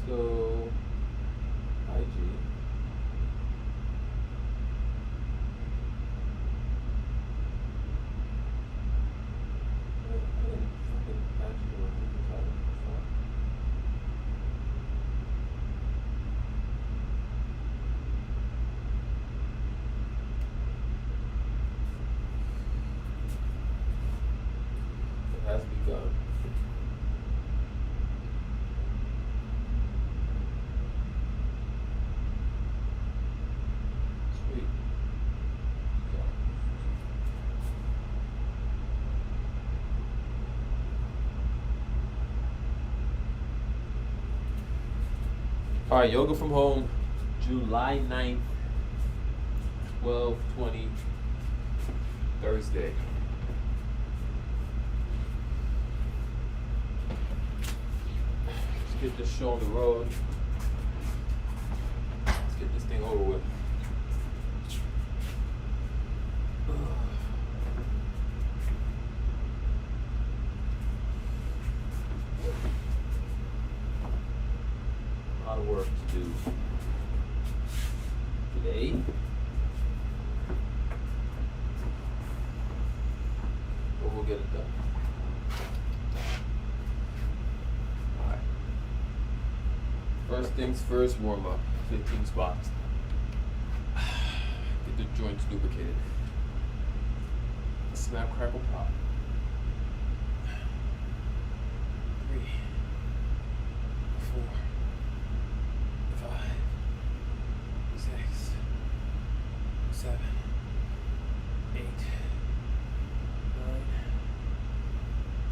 So, IG. It has begun. Sweet. All right, yoga from home, July 9th, 12:20, Thursday. Let's get this show on the road. Let's get this thing over with. A lot of work to do today. But we'll get it done. Alright. First things first, warm up. 15 squats. Get the joints lubricated. Snap, crackle, pop. 3, 4, 5, 6, 7, 8, 9,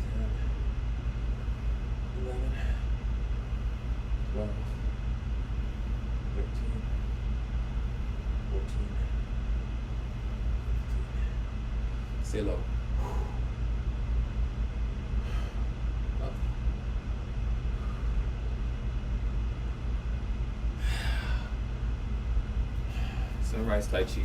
10, 11, 12, 13, 14, 15. Stay low. Up. Sunrise Tai Chi.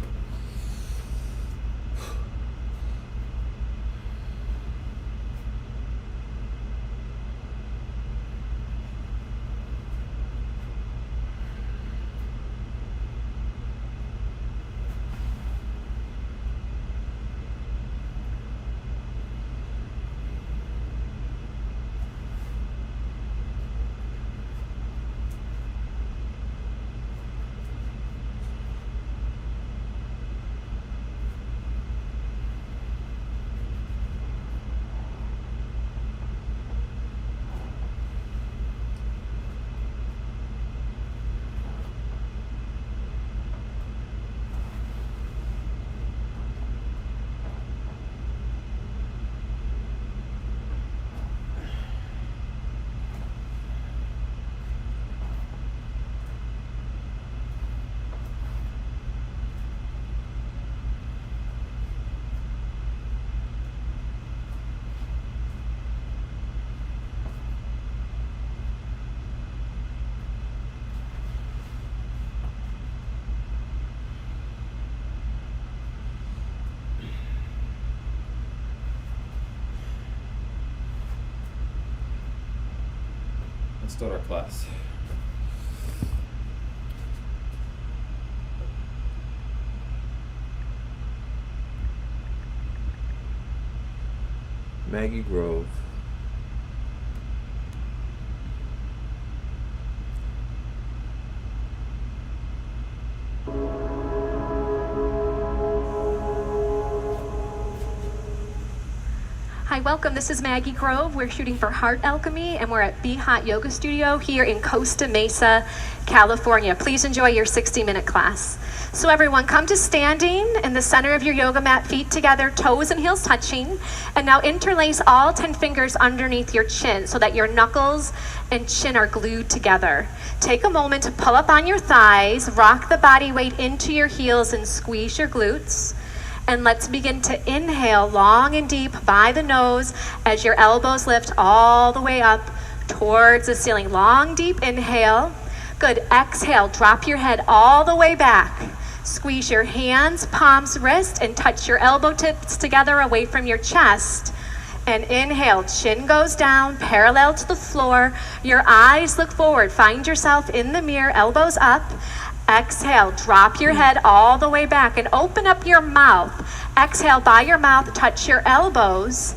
Let's start our class. Maggie Grove. Hi, welcome. This is Maggie Grove. We're shooting for Heart Alchemy, and we're at Be Hot Yoga Studio here in Costa Mesa, California. Please enjoy your 60-minute class. So everyone, come to standing in the center of your yoga mat, feet together, toes and heels touching. And now interlace all 10 fingers underneath your chin so that your knuckles and chin are glued together. Take a moment to pull up on your thighs, rock the body weight into your heels and squeeze your glutes. And let's begin to inhale long and deep by the nose as your elbows lift all the way up towards the ceiling. Long, deep inhale. Good. Exhale. Drop your head all the way back. Squeeze your hands, palms, wrist, and touch your elbow tips together away from your chest. And inhale, chin goes down, parallel to the floor. Your eyes look forward. Find yourself in the mirror, elbows up. Exhale, drop your head all the way back and open up your mouth. Exhale, by your mouth, touch your elbows.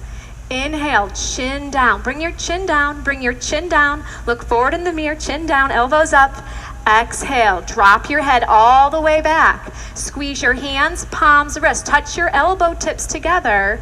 Inhale, chin down. Bring your chin down, bring your chin down. Look forward in the mirror, chin down, elbows up. Exhale, drop your head all the way back. Squeeze your hands, palms, wrists. Touch your elbow tips together.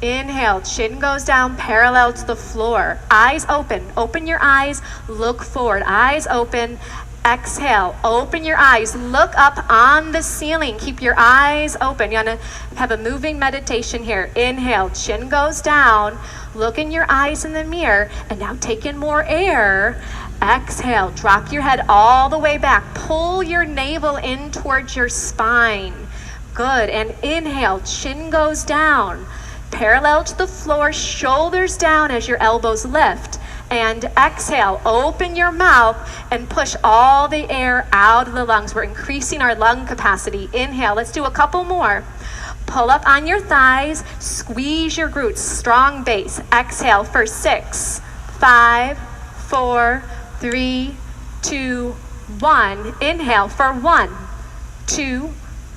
Inhale, chin goes down, parallel to the floor. Eyes open. Open your eyes, look forward. Eyes open. Exhale, open your eyes, look up on the ceiling. Keep your eyes open. You're gonna have a moving meditation here. Inhale, chin goes down. Look in your eyes in the mirror. And now take in more air. Exhale, drop your head all the way back. Pull your navel in towards your spine. Good, and inhale, chin goes down. Parallel to the floor, shoulders down as your elbows lift. And exhale, open your mouth and push all the air out of the lungs. We're increasing our lung capacity. Inhale, let's do a couple more. Pull up on your thighs, squeeze your glutes, strong base. Exhale for 6, 5, 4, 3, 2, 1. Inhale for 1, 2,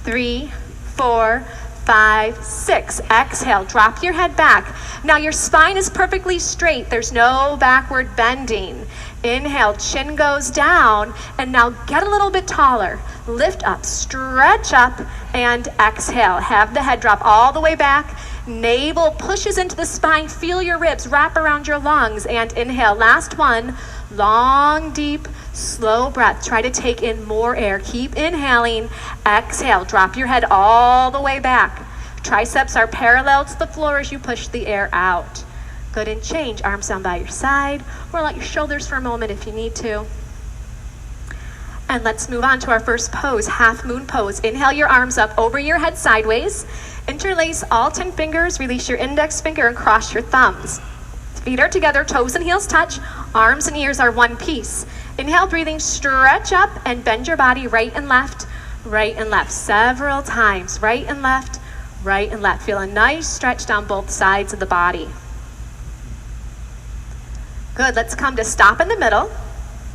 3, 4, 5, 6. Exhale, drop your head back. Now your spine is perfectly straight. There's no backward bending. Inhale, chin goes down, and now get a little bit taller. Lift up, stretch up, and exhale. Have the head drop all the way back. Navel pushes into the spine. Feel your ribs wrap around your lungs, and inhale. Last one. Long, deep, slow breath. Try to take in more air. Keep inhaling. Exhale. Drop your head all the way back. Triceps are parallel to the floor as you push the air out. Good, and change. Arms down by your side. Roll out your shoulders for a moment if you need to. And let's move on to our first pose, half moon pose. Inhale your arms up over your head sideways. Interlace all 10 fingers. Release your index finger and cross your thumbs. Feet are together, toes and heels touch. Arms and ears are one piece. Inhale, breathing, stretch up and bend your body right and left, several times. Right and left, right and left. Feel a nice stretch down both sides of the body. Good, let's come to stop in the middle.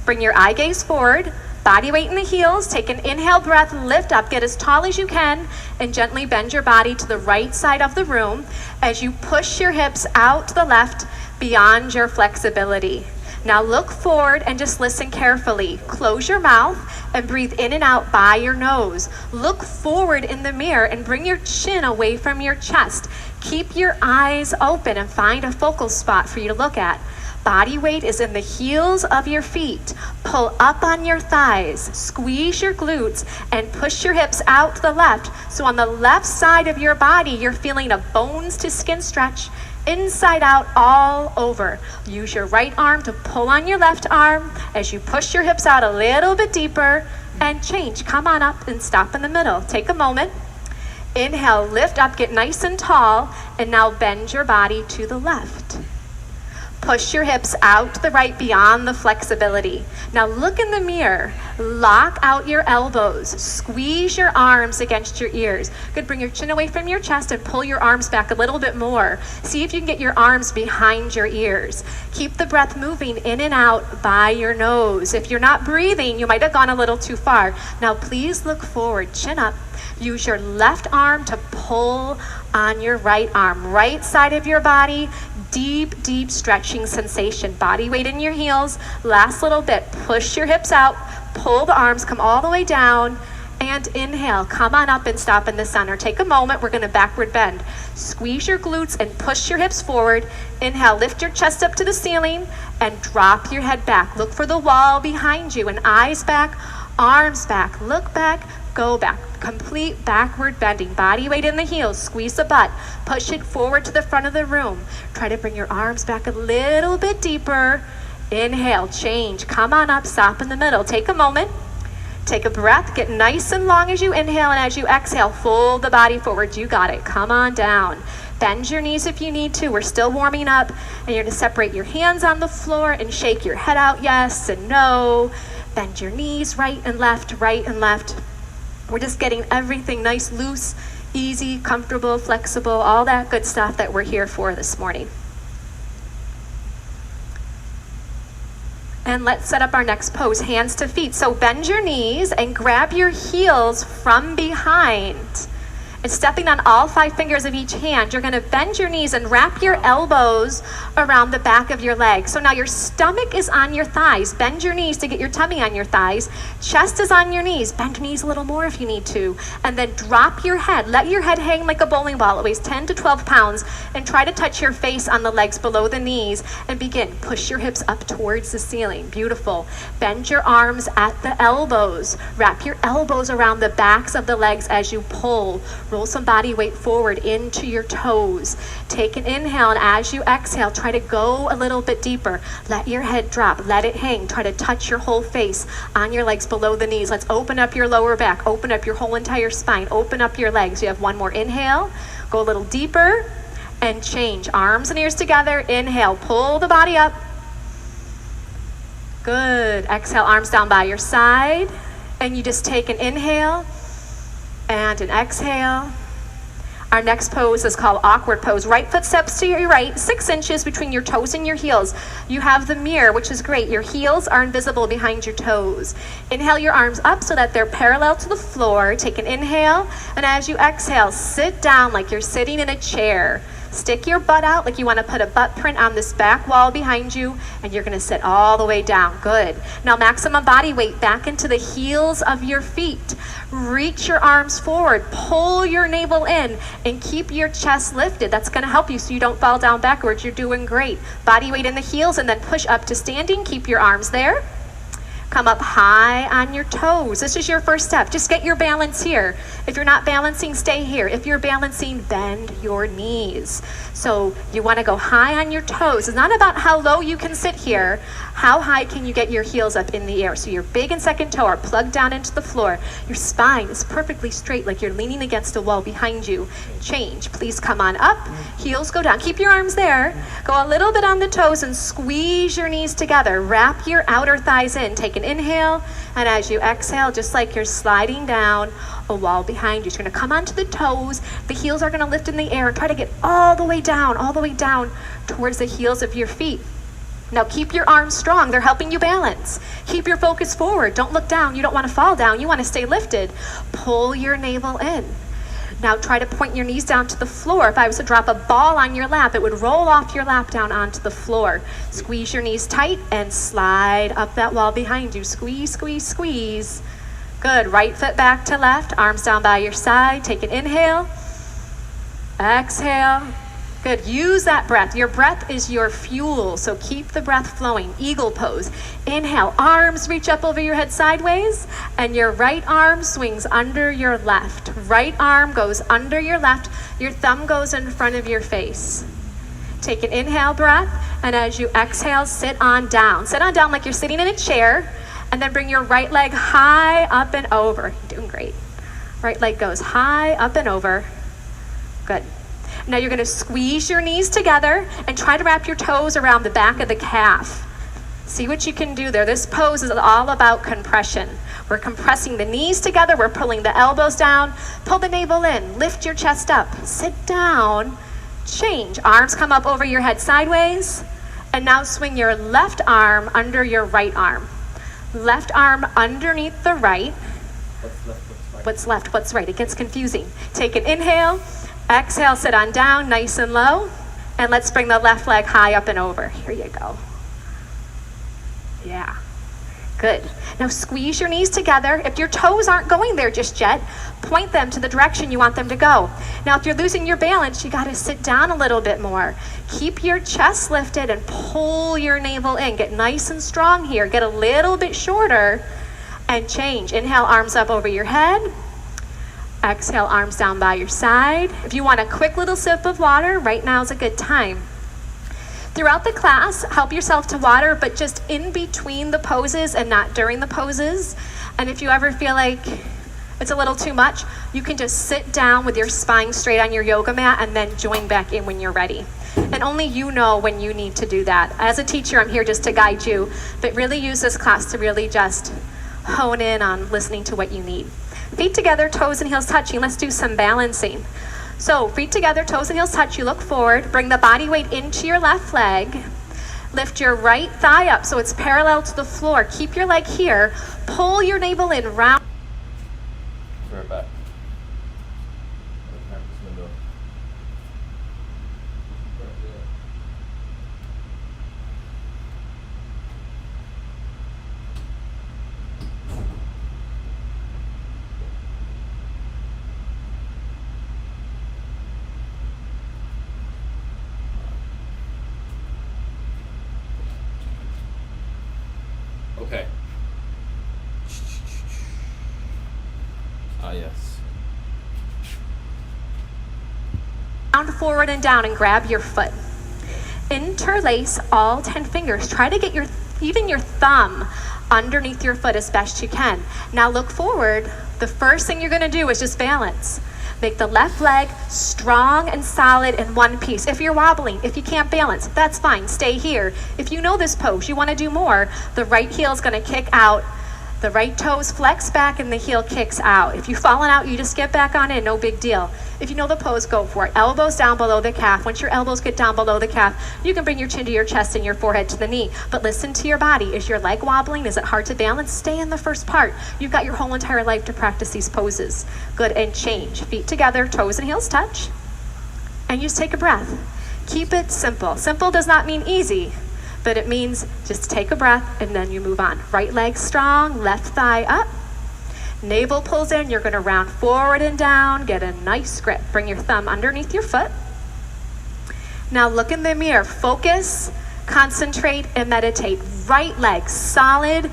Bring your eye gaze forward, body weight in the heels. Take an inhale breath, lift up, get as tall as you can, and gently bend your body to the right side of the room as you push your hips out to the left beyond your flexibility. Now look forward and just listen carefully. Close your mouth and breathe in and out by your nose. Look forward in the mirror and bring your chin away from your chest. Keep your eyes open and find a focal spot for you to look at. Body weight is in the heels of your feet. Pull up on your thighs, squeeze your glutes, and push your hips out to the left. So on the left side of your body, you're feeling a bones to skin stretch, inside out all over. Use your right arm to pull on your left arm as you push your hips out a little bit deeper and change. Come on up and stop in the middle. Take a moment. Inhale, lift up, get nice and tall, and now bend your body to the left. Push your hips out to the right beyond the flexibility. Now look in the mirror. Lock out your elbows. Squeeze your arms against your ears. Good, bring your chin away from your chest and pull your arms back a little bit more. See if you can get your arms behind your ears. Keep the breath moving in and out by your nose. If you're not breathing, you might have gone a little too far. Now please look forward, chin up. Use your left arm to pull on your right arm. Right side of your body, deep, deep stretching sensation. Body weight in your heels. Last little bit. Push your hips out. Pull the arms, come all the way down. And inhale. Come on up and stop in the center. Take a moment. We're going to backward bend. Squeeze your glutes and push your hips forward. Inhale. Lift your chest up to the ceiling and drop your head back. Look for the wall behind you and eyes back, arms back. Look back. Go back. Complete backward bending. Body weight in the heels. Squeeze the butt. Push it forward to the front of the room. Try to bring your arms back a little bit deeper. Inhale, change. Come on up, stop in the middle. Take a moment. Take a breath. Get nice and long as you inhale, and as you exhale, fold the body forward. You got it. Come on down. Bend your knees if you need to. We're still warming up. And you're going to separate your hands on the floor and shake your head out yes and no. Bend your knees right and left, right and left. We're just getting everything nice, loose, easy, comfortable, flexible, all that good stuff that we're here for this morning. And let's set up our next pose, hands to feet. So bend your knees and grab your heels from behind. And stepping on all 5 fingers of each hand, you're gonna bend your knees and wrap your elbows around the back of your legs. So now your stomach is on your thighs. Bend your knees to get your tummy on your thighs. Chest is on your knees. Bend your knees a little more if you need to. And then drop your head. Let your head hang like a bowling ball. It weighs 10 to 12 pounds. And try to touch your face on the legs below the knees. And begin. Push your hips up towards the ceiling. Beautiful. Bend your arms at the elbows. Wrap your elbows around the backs of the legs as you pull. Roll some body weight forward into your toes. Take an inhale, and as you exhale, try to go a little bit deeper. Let your head drop, let it hang. Try to touch your whole face on your legs below the knees. Let's open up your lower back, open up your whole entire spine, open up your legs. You have one more inhale, go a little deeper, and change. Arms and ears together, inhale, pull the body up. Good, exhale, arms down by your side, and you just take an inhale, and an exhale. Our next pose is called awkward pose. Right foot steps to your right, 6 inches between your toes and your heels. You have the mirror, which is great. Your heels are invisible behind your toes. Inhale your arms up so that they're parallel to the floor. Take an inhale, and as you exhale, sit down like you're sitting in a chair. Stick your butt out like you want to put a butt print on this back wall behind you, and you're going to sit all the way down. Good. Now maximum body weight back into the heels of your feet. Reach your arms forward, pull your navel in, and keep your chest lifted. That's going to help you so you don't fall down backwards. You're doing great. Body weight in the heels, and then push up to standing. Keep your arms there. Come up high on your toes. This is your first step. Just get your balance here. If you're not balancing, stay here. If you're balancing, bend your knees. So you want to go high on your toes. It's not about how low you can sit here. How high can you get your heels up in the air? So your big and second toe are plugged down into the floor. Your spine is perfectly straight like you're leaning against a wall behind you. Change. Please come on up. Heels go down. Keep your arms there. Go a little bit on the toes and squeeze your knees together. Wrap your outer thighs in. Take an inhale, and as you exhale, just like you're sliding down a wall behind you. So you're going to come onto the toes. The heels are going to lift in the air. Try to get all the way down towards the heels of your feet. Now keep your arms strong. They're helping you balance. Keep your focus forward. Don't look down. You don't want to fall down. You want to stay lifted. Pull your navel in. Now try to point your knees down to the floor. If I was to drop a ball on your lap, it would roll off your lap down onto the floor. Squeeze your knees tight and slide up that wall behind you. Squeeze, squeeze, squeeze. Good. Right foot back to left. Arms down by your side. Take an inhale. Exhale. Good. Use that breath. Your breath is your fuel, so keep the breath flowing. Eagle pose. Inhale. Arms reach up over your head sideways, and your right arm swings under your left. Right arm goes under your left. Your thumb goes in front of your face. Take an inhale breath, and as you exhale, sit on down. Sit on down like you're sitting in a chair, and then bring your right leg high up and over. You're doing great. Right leg goes high up and over. Good. Now you're going to squeeze your knees together and try to wrap your toes around the back of the calf. See what you can do there. This pose is all about compression. We're compressing the knees together. We're pulling the elbows down. Pull the navel in. Lift your chest up. Sit down. Change. Arms come up over your head sideways. And now swing your left arm under your right arm. Left arm underneath the right. What's left? What's right? What's left? What's right? It gets confusing. Take an inhale. Exhale, sit on down, nice and low. And let's bring the left leg high up and over. Here you go. Yeah. Good. Now squeeze your knees together. If your toes aren't going there just yet, point them to the direction you want them to go. Now if you're losing your balance, you got to sit down a little bit more. Keep your chest lifted and pull your navel in. Get nice and strong here. Get a little bit shorter and change. Inhale, arms up over your head. Exhale, arms down by your side. If you want a quick little sip of water, right now is a good time. Throughout the class, help yourself to water, but just in between the poses and not during the poses. And if you ever feel like it's a little too much, you can just sit down with your spine straight on your yoga mat and then join back in when you're ready. And only you know when you need to do that. As a teacher, I'm here just to guide you, but really use this class to really just hone in on listening to what you need. Feet together, toes and heels touching. Let's do some balancing. So feet together, toes and heels touch. You look forward. Bring the body weight into your left leg. Lift your right thigh up so it's parallel to the floor. Keep your leg here. Pull your navel in, round. Be right back. Practice window. Okay. Ah, yes. Round forward and down and grab your foot. Interlace all 10 fingers. Try to get even your thumb underneath your foot as best you can. Now look forward. The first thing you're going to do is just balance. Make the left leg strong and solid in one piece. If you're wobbling, if you can't balance, that's fine. Stay here. If you know this pose, you want to do more, the right heel is going to kick out. The right toes flex back and the heel kicks out. If you've fallen out, you just get back on in, no big deal. If you know the pose, go for it. Elbows down below the calf. Once your elbows get down below the calf, you can bring your chin to your chest and your forehead to the knee. But listen to your body. Is your leg wobbling? Is it hard to balance? Stay in the first part. You've got your whole entire life to practice these poses. Good, and change. Feet together, toes and heels touch. And you just take a breath. Keep it simple. Simple does not mean easy, but it means just take a breath and then you move on. Right leg strong, left thigh up. Navel pulls in, you're gonna round forward and down, get a nice grip. Bring your thumb underneath your foot. Now look in the mirror, focus, concentrate, and meditate. Right leg solid,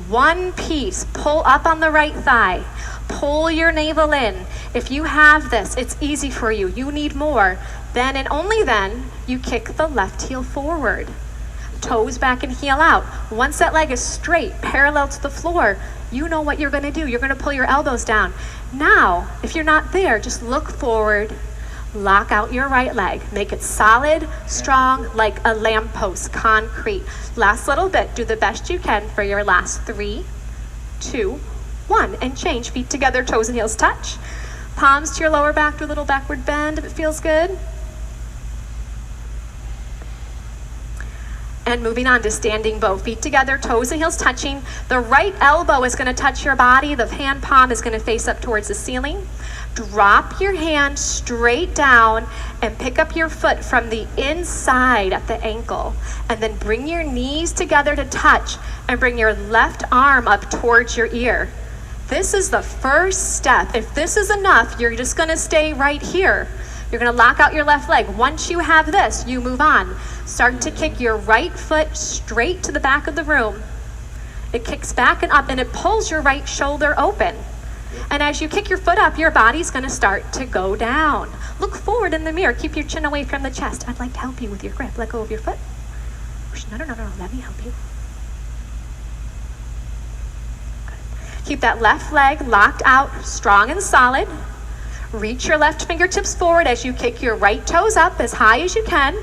one piece. Pull up on the right thigh. Pull your navel in. If you have this, it's easy for you. You need more. Then and only then, you kick the left heel forward. Toes back and heel out. Once that leg is straight, parallel to the floor, you know what you're going to do. You're going to pull your elbows down. Now, if you're not there, just look forward, lock out your right leg. Make it solid, strong, like a lamppost, concrete. Last little bit. Do the best you can for your last 3, 2, 1. And change. Feet together, toes and heels touch. Palms to your lower back, do a little backward bend if it feels good. And moving on to standing bow. Feet together, toes and heels touching. The right elbow is going to touch your body. The hand palm is going to face up towards the ceiling. Drop your hand straight down and pick up your foot from the inside at the ankle. And then bring your knees together to touch and bring your left arm up towards your ear. This is the first step. If this is enough, you're just going to stay right here. You're going to lock out your left leg. Once you have this, you move on. Start to kick your right foot straight to the back of the room. It kicks back and up and it pulls your right shoulder open. And as you kick your foot up, your body's going to start to go down. Look forward in the mirror. Keep your chin away from the chest. I'd like to help you with your grip. Let go of your foot. No. Let me help you. Good. Keep that left leg locked out, strong and solid. Reach your left fingertips forward as you kick your right toes up as high as you can.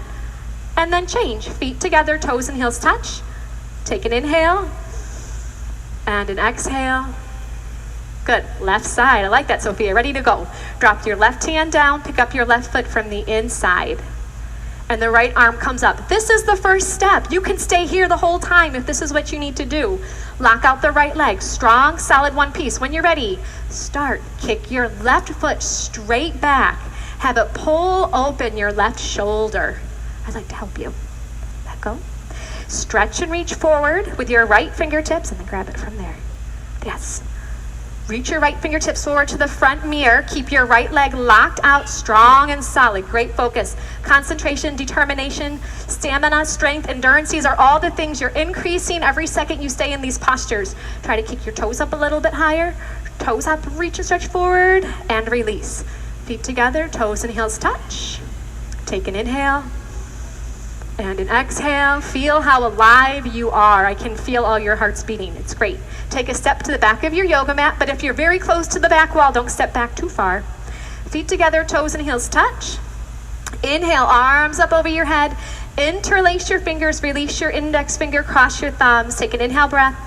And then change. Feet together, toes and heels touch. Take an inhale and an exhale. Good. Left side. I like that, Sophia. Ready to go. Drop your left hand down. Pick up your left foot from the inside. And the right arm comes up. This is the first step. You can stay here the whole time if this is what you need to do. Lock out the right leg. Strong, solid one piece. When you're ready, start. Kick your left foot straight back. Have it pull open your left shoulder. I'd like to help you. Let go. Stretch and reach forward with your right fingertips and then grab it from there. Yes. Reach your right fingertips forward to the front mirror. Keep your right leg locked out, strong and solid. Great focus. Concentration, determination, stamina, strength, endurance. These are all the things you're increasing every second you stay in these postures. Try to kick your toes up a little bit higher. Toes up, reach and stretch forward, and release. Feet together, toes and heels touch. Take an inhale. And an exhale. Feel how alive you are. I can feel all your hearts beating. It's great. Take a step to the back of your yoga mat, but if you're very close to the back wall, don't step back too far. Feet together, toes and heels touch. Inhale, arms up over your head. Interlace your fingers, release your index finger, cross your thumbs. Take an inhale breath.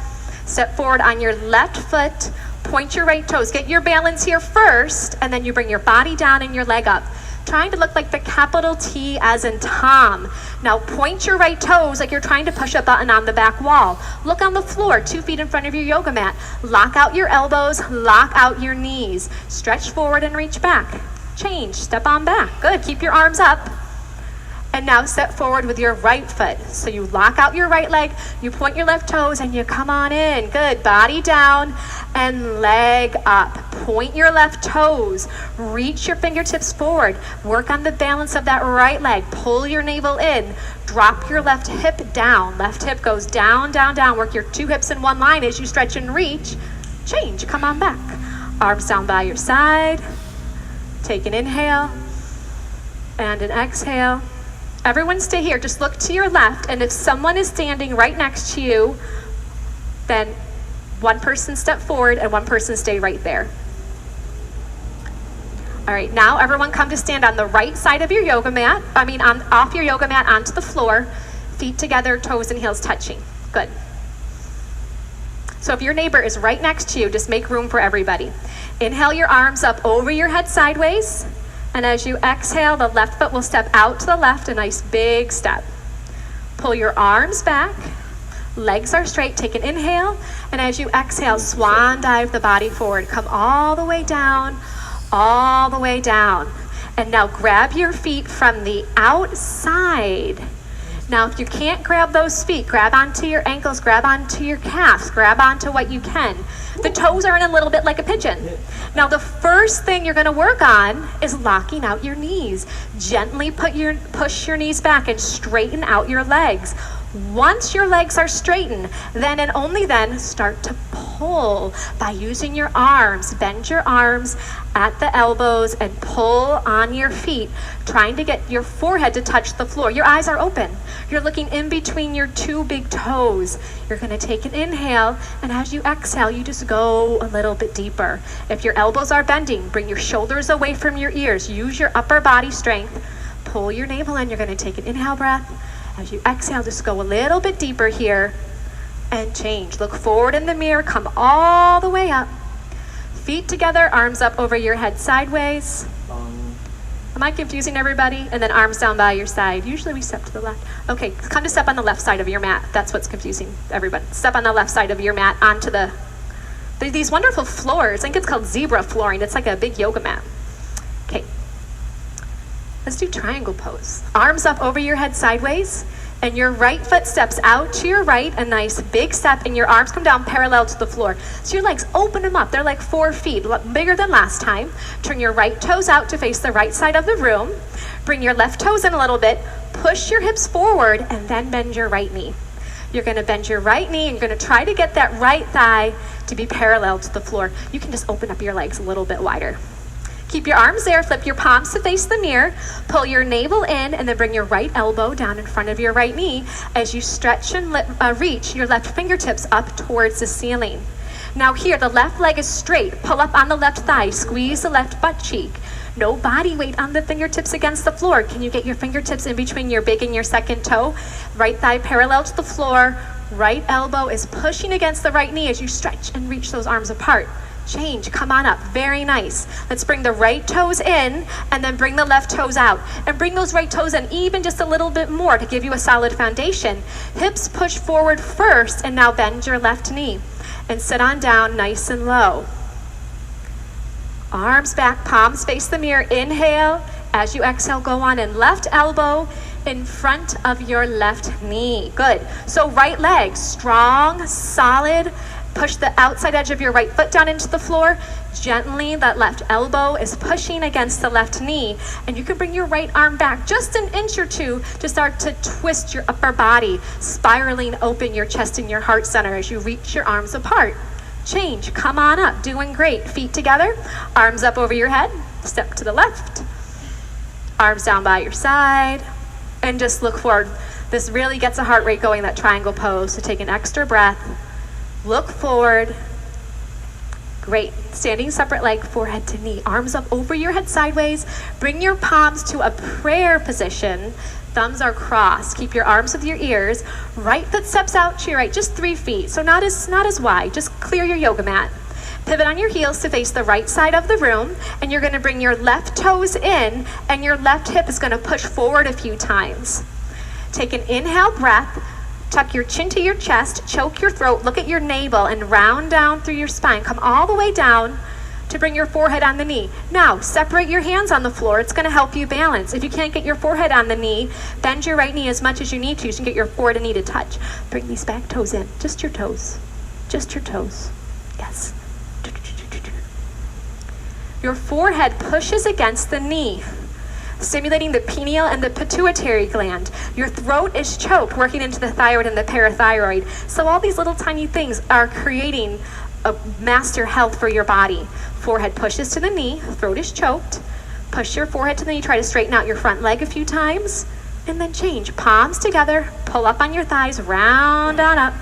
Step forward on your left foot. Point your right toes. Get your balance here first, and then you bring your body down and your leg up. trying to look like the capital T as in Tom. Now point your right toes like you're trying to push a button on the back wall. Look on the floor, 2 feet in front of your yoga mat. Lock out your elbows, lock out your knees. Stretch forward and reach back. Change, step on back. Good, keep your arms up. And now step forward with your right foot. So you lock out your right leg, you point your left toes, and you come on in. Good, body down and leg up. Point your left toes, reach your fingertips forward. Work on the balance of that right leg. Pull your navel in, drop your left hip down. Left hip goes down, down, down. Work your 2 hips in one line as you stretch and reach. Change, come on back. Arms down by your side. Take an inhale and an exhale. Everyone stay here, just look to your left, and if someone is standing right next to you, then one person step forward and one person stay right there. All right, now everyone come to stand on the right side of your yoga mat, off your yoga mat onto the floor, feet together, toes and heels touching. Good. So if your neighbor is right next to you, just make room for everybody. Inhale your arms up over your head sideways. And as you exhale, the left foot will step out to the left, a nice big step. Pull your arms back, legs are straight, take an inhale, and as you exhale, swan dive the body forward. Come all the way down, all the way down. And now grab your feet from the outside. Now if you can't grab those feet, grab onto your ankles, grab onto your calves, grab onto what you can. The toes are in a little bit like a pigeon. Now the first thing you're going to work on is locking out your knees. Gently push your knees back and straighten out your legs. Once your legs are straightened, then and only then start to pull by using your arms. Bend your arms at the elbows and pull on your feet, trying to get your forehead to touch the floor. Your eyes are open. You're looking in between your 2 big toes. You're going to take an inhale, and as you exhale, you just go a little bit deeper. If your elbows are bending, bring your shoulders away from your ears. Use your upper body strength. Pull your navel in. You're going to take an inhale breath. As you exhale, just go a little bit deeper here and change. Look forward in the mirror, come all the way up. Feet together, arms up over your head sideways. Am I confusing everybody? And then arms down by your side. Usually we step to the left. Okay, come to step on the left side of your mat. That's what's confusing everybody. Step on the left side of your mat onto these wonderful floors. I think it's called zebra flooring. It's like a big yoga mat. Okay. Let's do triangle pose. Arms up over your head sideways, and your right foot steps out to your right, a nice big step, and your arms come down parallel to the floor. So your legs, open them up. They're like 4 feet, bigger than last time. Turn your right toes out to face the right side of the room. Bring your left toes in a little bit. Push your hips forward, and then bend your right knee. You're going to bend your right knee, and you're going to try to get that right thigh to be parallel to the floor. You can just open up your legs a little bit wider. Keep your arms there, flip your palms to face the mirror, pull your navel in, and then bring your right elbow down in front of your right knee as you stretch and reach your left fingertips up towards the ceiling. Now here, the left leg is straight. Pull up on the left thigh, squeeze the left butt cheek. No body weight on the fingertips against the floor. Can you get your fingertips in between your big and your second toe? Right thigh parallel to the floor. Right elbow is pushing against the right knee as you stretch and reach those arms apart. Change, come on up, very nice. Let's bring the right toes in and then bring the left toes out. And bring those right toes in even just a little bit more to give you a solid foundation. Hips push forward first, and now bend your left knee. And sit on down nice and low. Arms back, palms face the mirror. Inhale. As you exhale, go on in. Left elbow in front of your left knee. Good. So right leg, strong, solid. Push the outside edge of your right foot down into the floor. Gently, that left elbow is pushing against the left knee. And you can bring your right arm back just an inch or two to start to twist your upper body, spiraling open your chest and your heart center as you reach your arms apart. Change, come on up, doing great. Feet together, arms up over your head, step to the left. Arms down by your side, and just look forward. This really gets a heart rate going, that triangle pose, so take an extra breath. Look forward. Great. Standing separate leg, forehead to knee. Arms up over your head sideways. Bring your palms to a prayer position. Thumbs are crossed. Keep your arms with your ears. Right foot steps out to your right, just 3 feet. So not as wide. Just clear your yoga mat. Pivot on your heels to face the right side of the room, and you're gonna bring your left toes in, and your left hip is gonna push forward a few times. Take an inhale breath, tuck your chin to your chest, choke your throat, look at your navel, and round down through your spine. Come all the way down to bring your forehead on the knee. Now, separate your hands on the floor. It's gonna help you balance. If you can't get your forehead on the knee, bend your right knee as much as you need to so you can get your forehead and knee to touch. Bring these back toes in, just your toes. Just your toes, yes. Your forehead pushes against the knee, stimulating the pineal and the pituitary gland. Your throat is choked, working into the thyroid and the parathyroid. So all these little tiny things are creating a master health for your body. Forehead pushes to the knee, throat is choked. Push your forehead to the knee, try to straighten out your front leg a few times, and then change. Palms together, pull up on your thighs, round on up.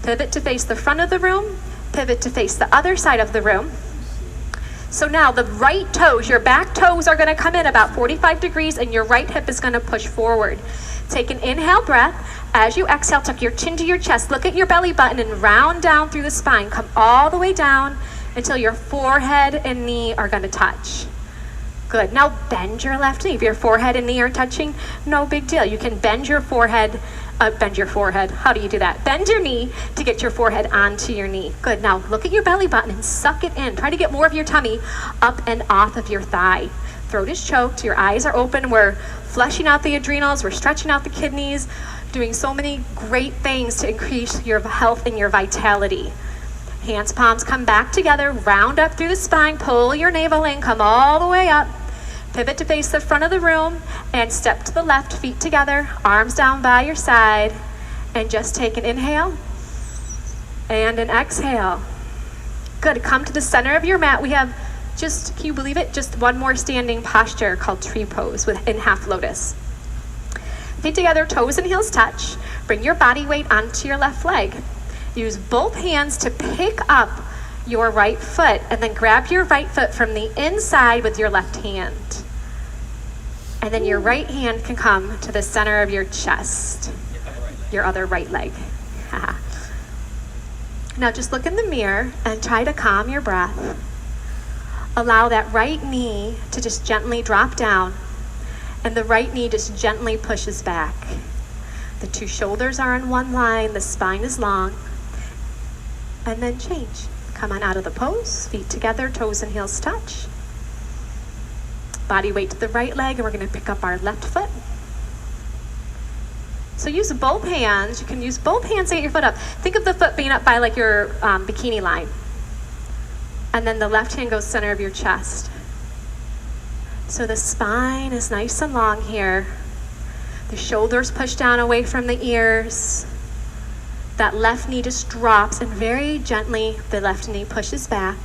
Pivot to face the front of the room, pivot to face the other side of the room. So now the right toes, your back toes are gonna come in about 45 degrees and your right hip is gonna push forward. Take an inhale breath. As you exhale, tuck your chin to your chest, look at your belly button and round down through the spine. Come all the way down until your forehead and knee are gonna touch. Good, now bend your left knee. If your forehead and knee are touching, no big deal. You can bend your forehead. How do you do that? Bend your knee to get your forehead onto your knee. Good, now look at your belly button and suck it in. Try to get more of your tummy up and off of your thigh. Throat is choked, your eyes are open. We're flushing out the adrenals, we're stretching out the kidneys, doing so many great things to increase your health and your vitality. Hands, palms come back together, round up through the spine, pull your navel in, come all the way up. Pivot to face the front of the room and step to the left, feet together, arms down by your side, and just take an inhale and an exhale. Good, come to the center of your mat. We have can you believe it? Just one more standing posture called tree pose in half lotus. Feet together, toes and heels touch. Bring your body weight onto your left leg. Use both hands to pick up your right foot and then grab your right foot from the inside with your left hand. And then your right hand can come to the center of your chest, your other right leg. Now just look in the mirror and try to calm your breath. Allow that right knee to just gently drop down, and the right knee just gently pushes back. The two shoulders are in one line, the spine is long, and then change. Come on out of the pose, feet together, toes and heels touch. Body weight to the right leg, and we're gonna pick up our left foot. So use both hands. You can use both hands to get your foot up. Think of the foot being up by like your bikini line. And then the left hand goes center of your chest. So the spine is nice and long here. The shoulders push down away from the ears. That left knee just drops, and very gently the left knee pushes back.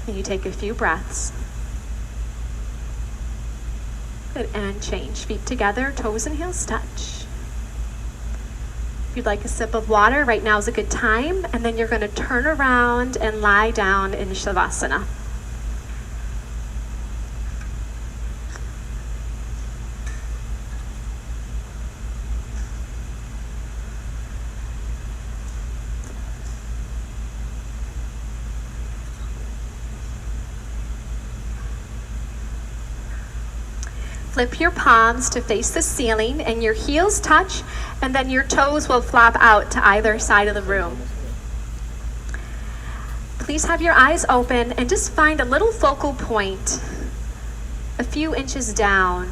And you take a few breaths. Good, and change. Feet together, toes and heels touch. If you'd like a sip of water, right now is a good time. And then you're going to turn around and lie down in Shavasana. Flip your palms to face the ceiling and your heels touch, and then your toes will flop out to either side of the room. Please have your eyes open and just find a little focal point a few inches down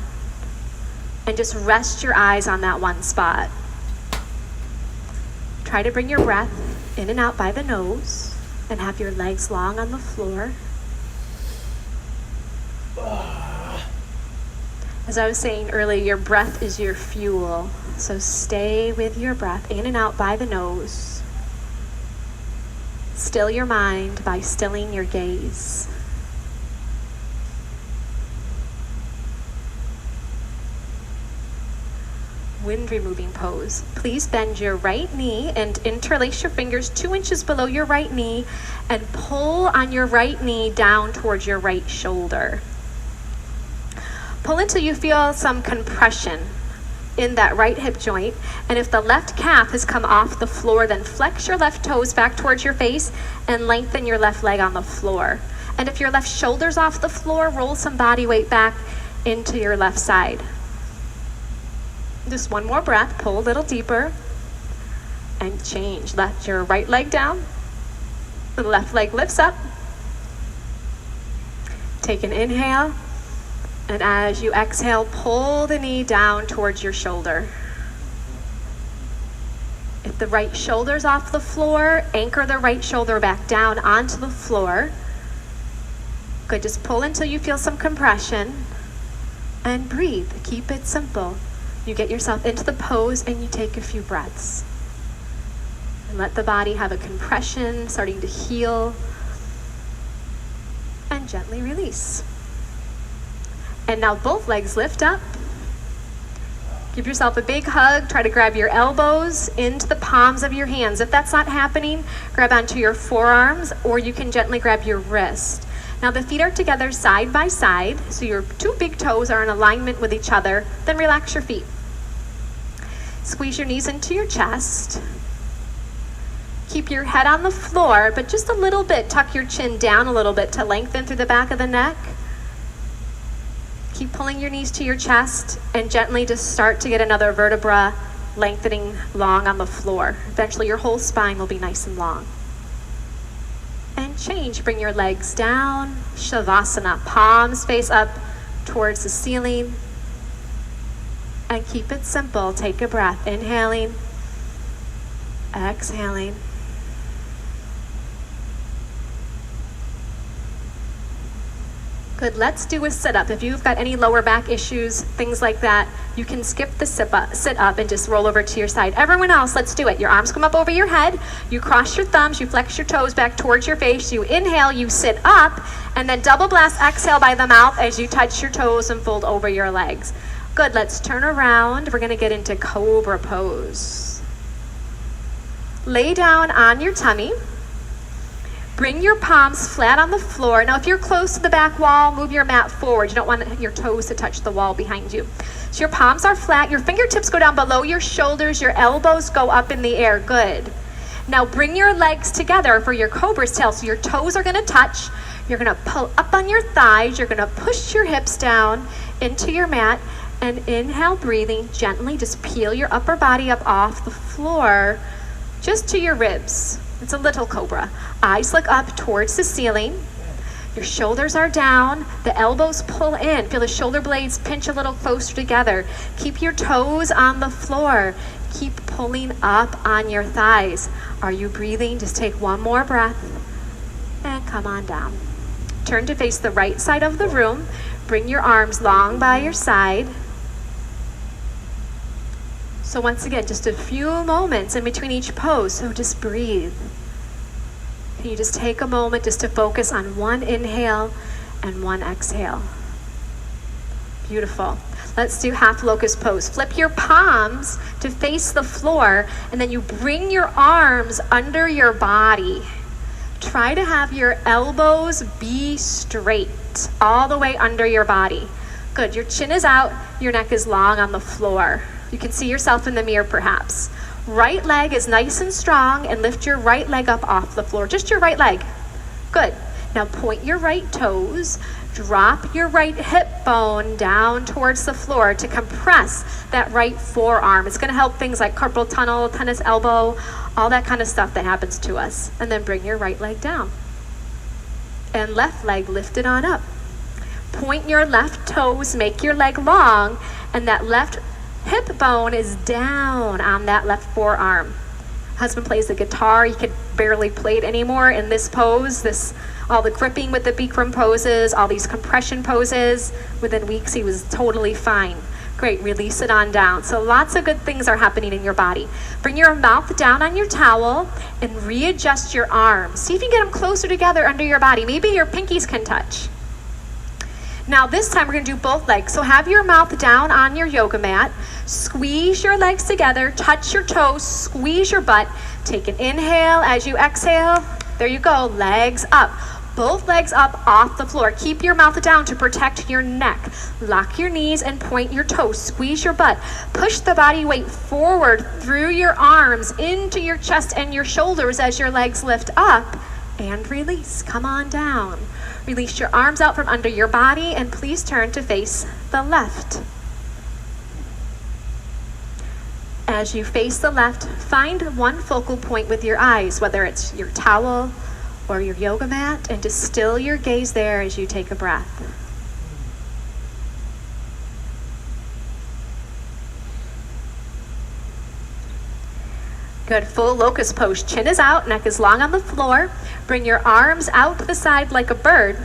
and just rest your eyes on that one spot. Try to bring your breath in and out by the nose and have your legs long on the floor. As I was saying earlier, your breath is your fuel. So stay with your breath in and out by the nose. Still your mind by stilling your gaze. Wind removing pose. Please bend your right knee and interlace your fingers 2 inches below your right knee and pull on your right knee down towards your right shoulder. Pull until you feel some compression in that right hip joint. And if the left calf has come off the floor, then flex your left toes back towards your face and lengthen your left leg on the floor. And if your left shoulder's off the floor, roll some body weight back into your left side. Just one more breath, pull a little deeper, and change. Let your right leg down, the left leg lifts up. Take an inhale, and as you exhale, pull the knee down towards your shoulder. If the right shoulder's off the floor, anchor the right shoulder back down onto the floor. Good, just pull until you feel some compression, and breathe. Keep it simple. You get yourself into the pose and you take a few breaths. And let the body have a compression, starting to heal, and gently release. And now both legs lift up. Give yourself a big hug. Try to grab your elbows into the palms of your hands. If that's not happening, grab onto your forearms, or you can gently grab your wrist. Now the feet are together side by side, so your two big toes are in alignment with each other. Then relax your feet. Squeeze your knees into your chest. Keep your head on the floor, but just a little bit. Tuck your chin down a little bit to lengthen through the back of the neck. Keep pulling your knees to your chest and gently just start to get another vertebra lengthening long on the floor. Eventually your whole spine will be nice and long. And change. Bring your legs down. Shavasana. Palms face up towards the ceiling. And keep it simple. Take a breath. Inhaling. Exhaling. Good, let's do a sit-up. If you've got any lower back issues, things like that, you can skip the sit up and just roll over to your side. Everyone else, let's do it. Your arms come up over your head, you cross your thumbs, you flex your toes back towards your face, you inhale, you sit up, and then double blast exhale by the mouth as you touch your toes and fold over your legs. Good, let's turn around. We're gonna get into cobra pose. Lay down on your tummy. Bring your palms flat on the floor. Now, if you're close to the back wall, move your mat forward. You don't want your toes to touch the wall behind you. So your palms are flat. Your fingertips go down below your shoulders. Your elbows go up in the air. Good. Now, bring your legs together for your cobra's tail. So your toes are going to touch. You're going to pull up on your thighs. You're going to push your hips down into your mat. And inhale, breathing gently. Just peel your upper body up off the floor just to your ribs. It's a little cobra. Eyes look up towards the ceiling. Your shoulders are down. The elbows pull in. Feel the shoulder blades pinch a little closer together. Keep your toes on the floor. Keep pulling up on your thighs. Are you breathing? Just take one more breath and come on down. Turn to face the right side of the room. Bring your arms long by your side. So once again, just a few moments in between each pose, so just breathe. Can you just take a moment just to focus on one inhale and one exhale? Beautiful. Let's do half locust pose. Flip your palms to face the floor, and then you bring your arms under your body. Try to have your elbows be straight, all the way under your body. Good, your chin is out, your neck is long on the floor. You can see yourself in the mirror perhaps. Right leg is nice and strong, and lift your right leg up off the floor. Just your right leg. Good. Now point your right toes. Drop your right hip bone down towards the floor to compress that right forearm. It's going to help things like carpal tunnel, tennis elbow, all that kind of stuff that happens to us. And then bring your right leg down. And left leg lifted on up. Point your left toes, make your leg long, and that left hip bone is down on that left forearm. Husband plays the guitar. He could barely play it anymore in this pose. All the gripping with the Bikram poses, all these compression poses. Within weeks, he was totally fine. Great, release it on down. So lots of good things are happening in your body. Bring your mouth down on your towel and readjust your arms. See if you can get them closer together under your body. Maybe your pinkies can touch. Now this time we're going to do both legs. So have your mouth down on your yoga mat. Squeeze your legs together. Touch your toes. Squeeze your butt. Take an inhale as you exhale. There you go. Legs up. Both legs up off the floor. Keep your mouth down to protect your neck. Lock your knees and point your toes. Squeeze your butt. Push the body weight forward through your arms into your chest and your shoulders as your legs lift up. And release. Come on down. Release your arms out from under your body and please turn to face the left. As you face the left, find one focal point with your eyes, whether it's your towel or your yoga mat, and just still your gaze there as you take a breath. Good, full locust pose. Chin is out, neck is long on the floor. Bring your arms out to the side like a bird.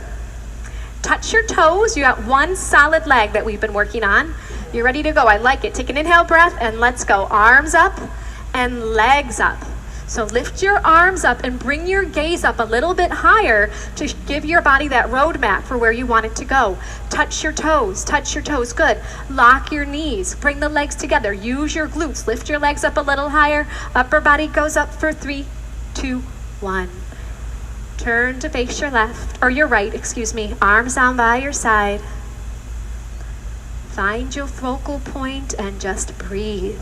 Touch your toes. You got one solid leg that we've been working on. You're ready to go. I like it. Take an inhale breath and let's go. Arms up and legs up. So lift your arms up and bring your gaze up a little bit higher to give your body that roadmap for where you want it to go. Touch your toes. Touch your toes. Good. Lock your knees. Bring the legs together. Use your glutes. Lift your legs up a little higher. Upper body goes up for 3, 2, 1. Turn to face your left, or your right, excuse me. Arms down by your side. Find your focal point and just breathe.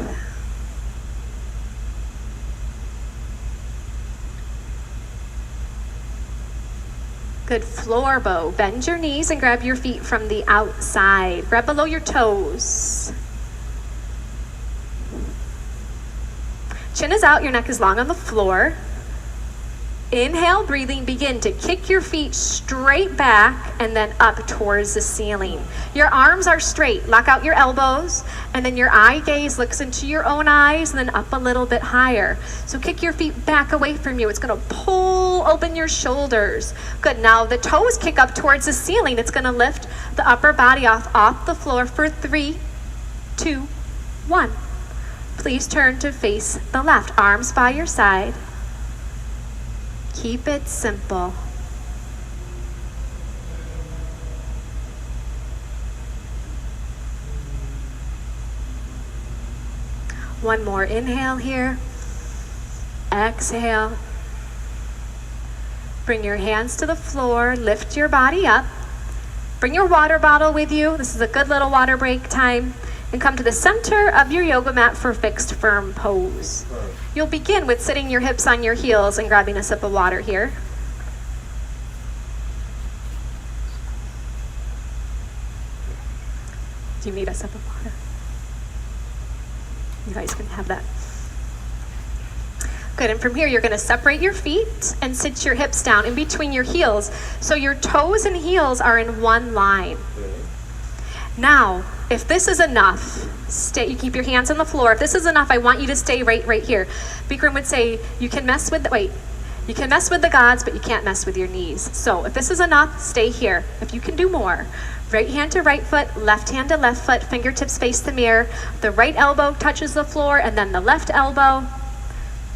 Good, floor bow. Bend your knees and grab your feet from the outside. Grab below your toes. Chin is out, your neck is long on the floor. Inhale, breathing, begin to kick your feet straight back and then up towards the ceiling. Your arms are straight. Lock out your elbows, and then your eye gaze looks into your own eyes and then up a little bit higher. So kick your feet back away from you. It's going to pull open your shoulders. Good. Now the toes kick up towards the ceiling. It's going to lift the upper body off the floor for 3, 2, 1. Please turn to face the left. Arms by your side. Keep it simple. One more inhale here. Exhale. Bring your hands to the floor. Lift your body up. Bring your water bottle with you. This is a good little water break time. And come to the center of your yoga mat for fixed firm pose. You'll begin with sitting your hips on your heels and grabbing a sip of water here. Do you need a sip of water? You guys can have that. Good, and from here you're going to separate your feet and sit your hips down in between your heels. So your toes and heels are in one line. Now, if this is enough, you keep your hands on the floor. If this is enough, I want you to stay right here. Bikram would say, you can mess with the gods, but you can't mess with your knees. So if this is enough, stay here. If you can do more, right hand to right foot, left hand to left foot, fingertips face the mirror. The right elbow touches the floor, and then the left elbow,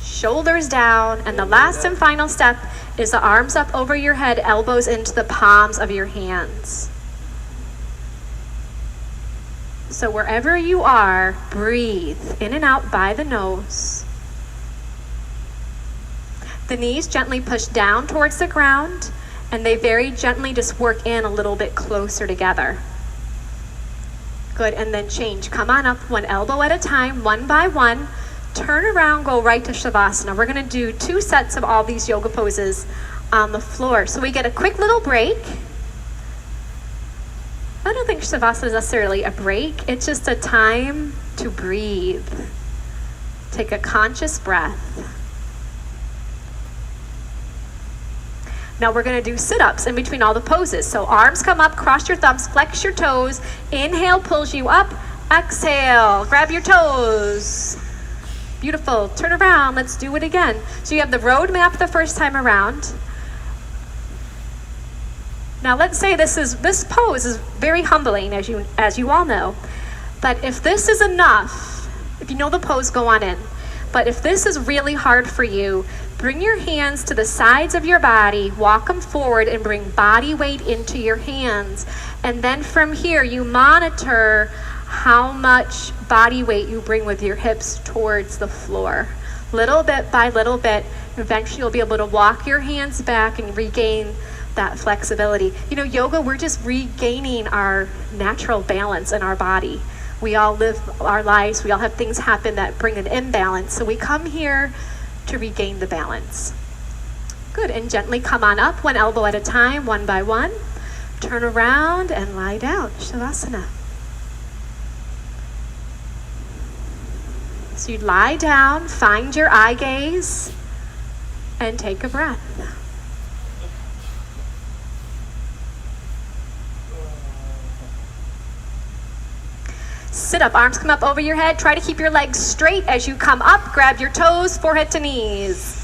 shoulders down. And the last and final step is the arms up over your head, elbows into the palms of your hands. So wherever you are, breathe in and out by the nose. The knees gently push down towards the ground, and they very gently just work in a little bit closer together. Good, and then change. Come on up one elbow at a time, one by one. Turn around, go right to Shavasana. We're going to do 2 sets of all these yoga poses on the floor. So we get a quick little break. I don't think Shavasana is necessarily a break. It's just a time to breathe. Take a conscious breath. Now we're going to do sit-ups in between all the poses. So arms come up, cross your thumbs, flex your toes. Inhale pulls you up. Exhale, grab your toes. Beautiful. Turn around. Let's do it again. So you have the road map the first time around. Now let's say this pose is very humbling, as you all know. But if this is enough, if you know the pose, go on in. But if this is really hard for you, bring your hands to the sides of your body, walk them forward, and bring body weight into your hands. And then from here, you monitor how much body weight you bring with your hips towards the floor. Little bit by little bit, eventually you'll be able to walk your hands back and regain that flexibility. You know, yoga, we're just regaining our natural balance in our body. We all live our lives, we all have things happen that bring an imbalance. So we come here to regain the balance. Good, and gently come on up, one elbow at a time, one by one. Turn around and lie down, Shavasana. So you lie down, find your eye gaze, and take a breath. Sit up, arms come up over your head. Try to keep your legs straight as you come up. Grab your toes, forehead to knees.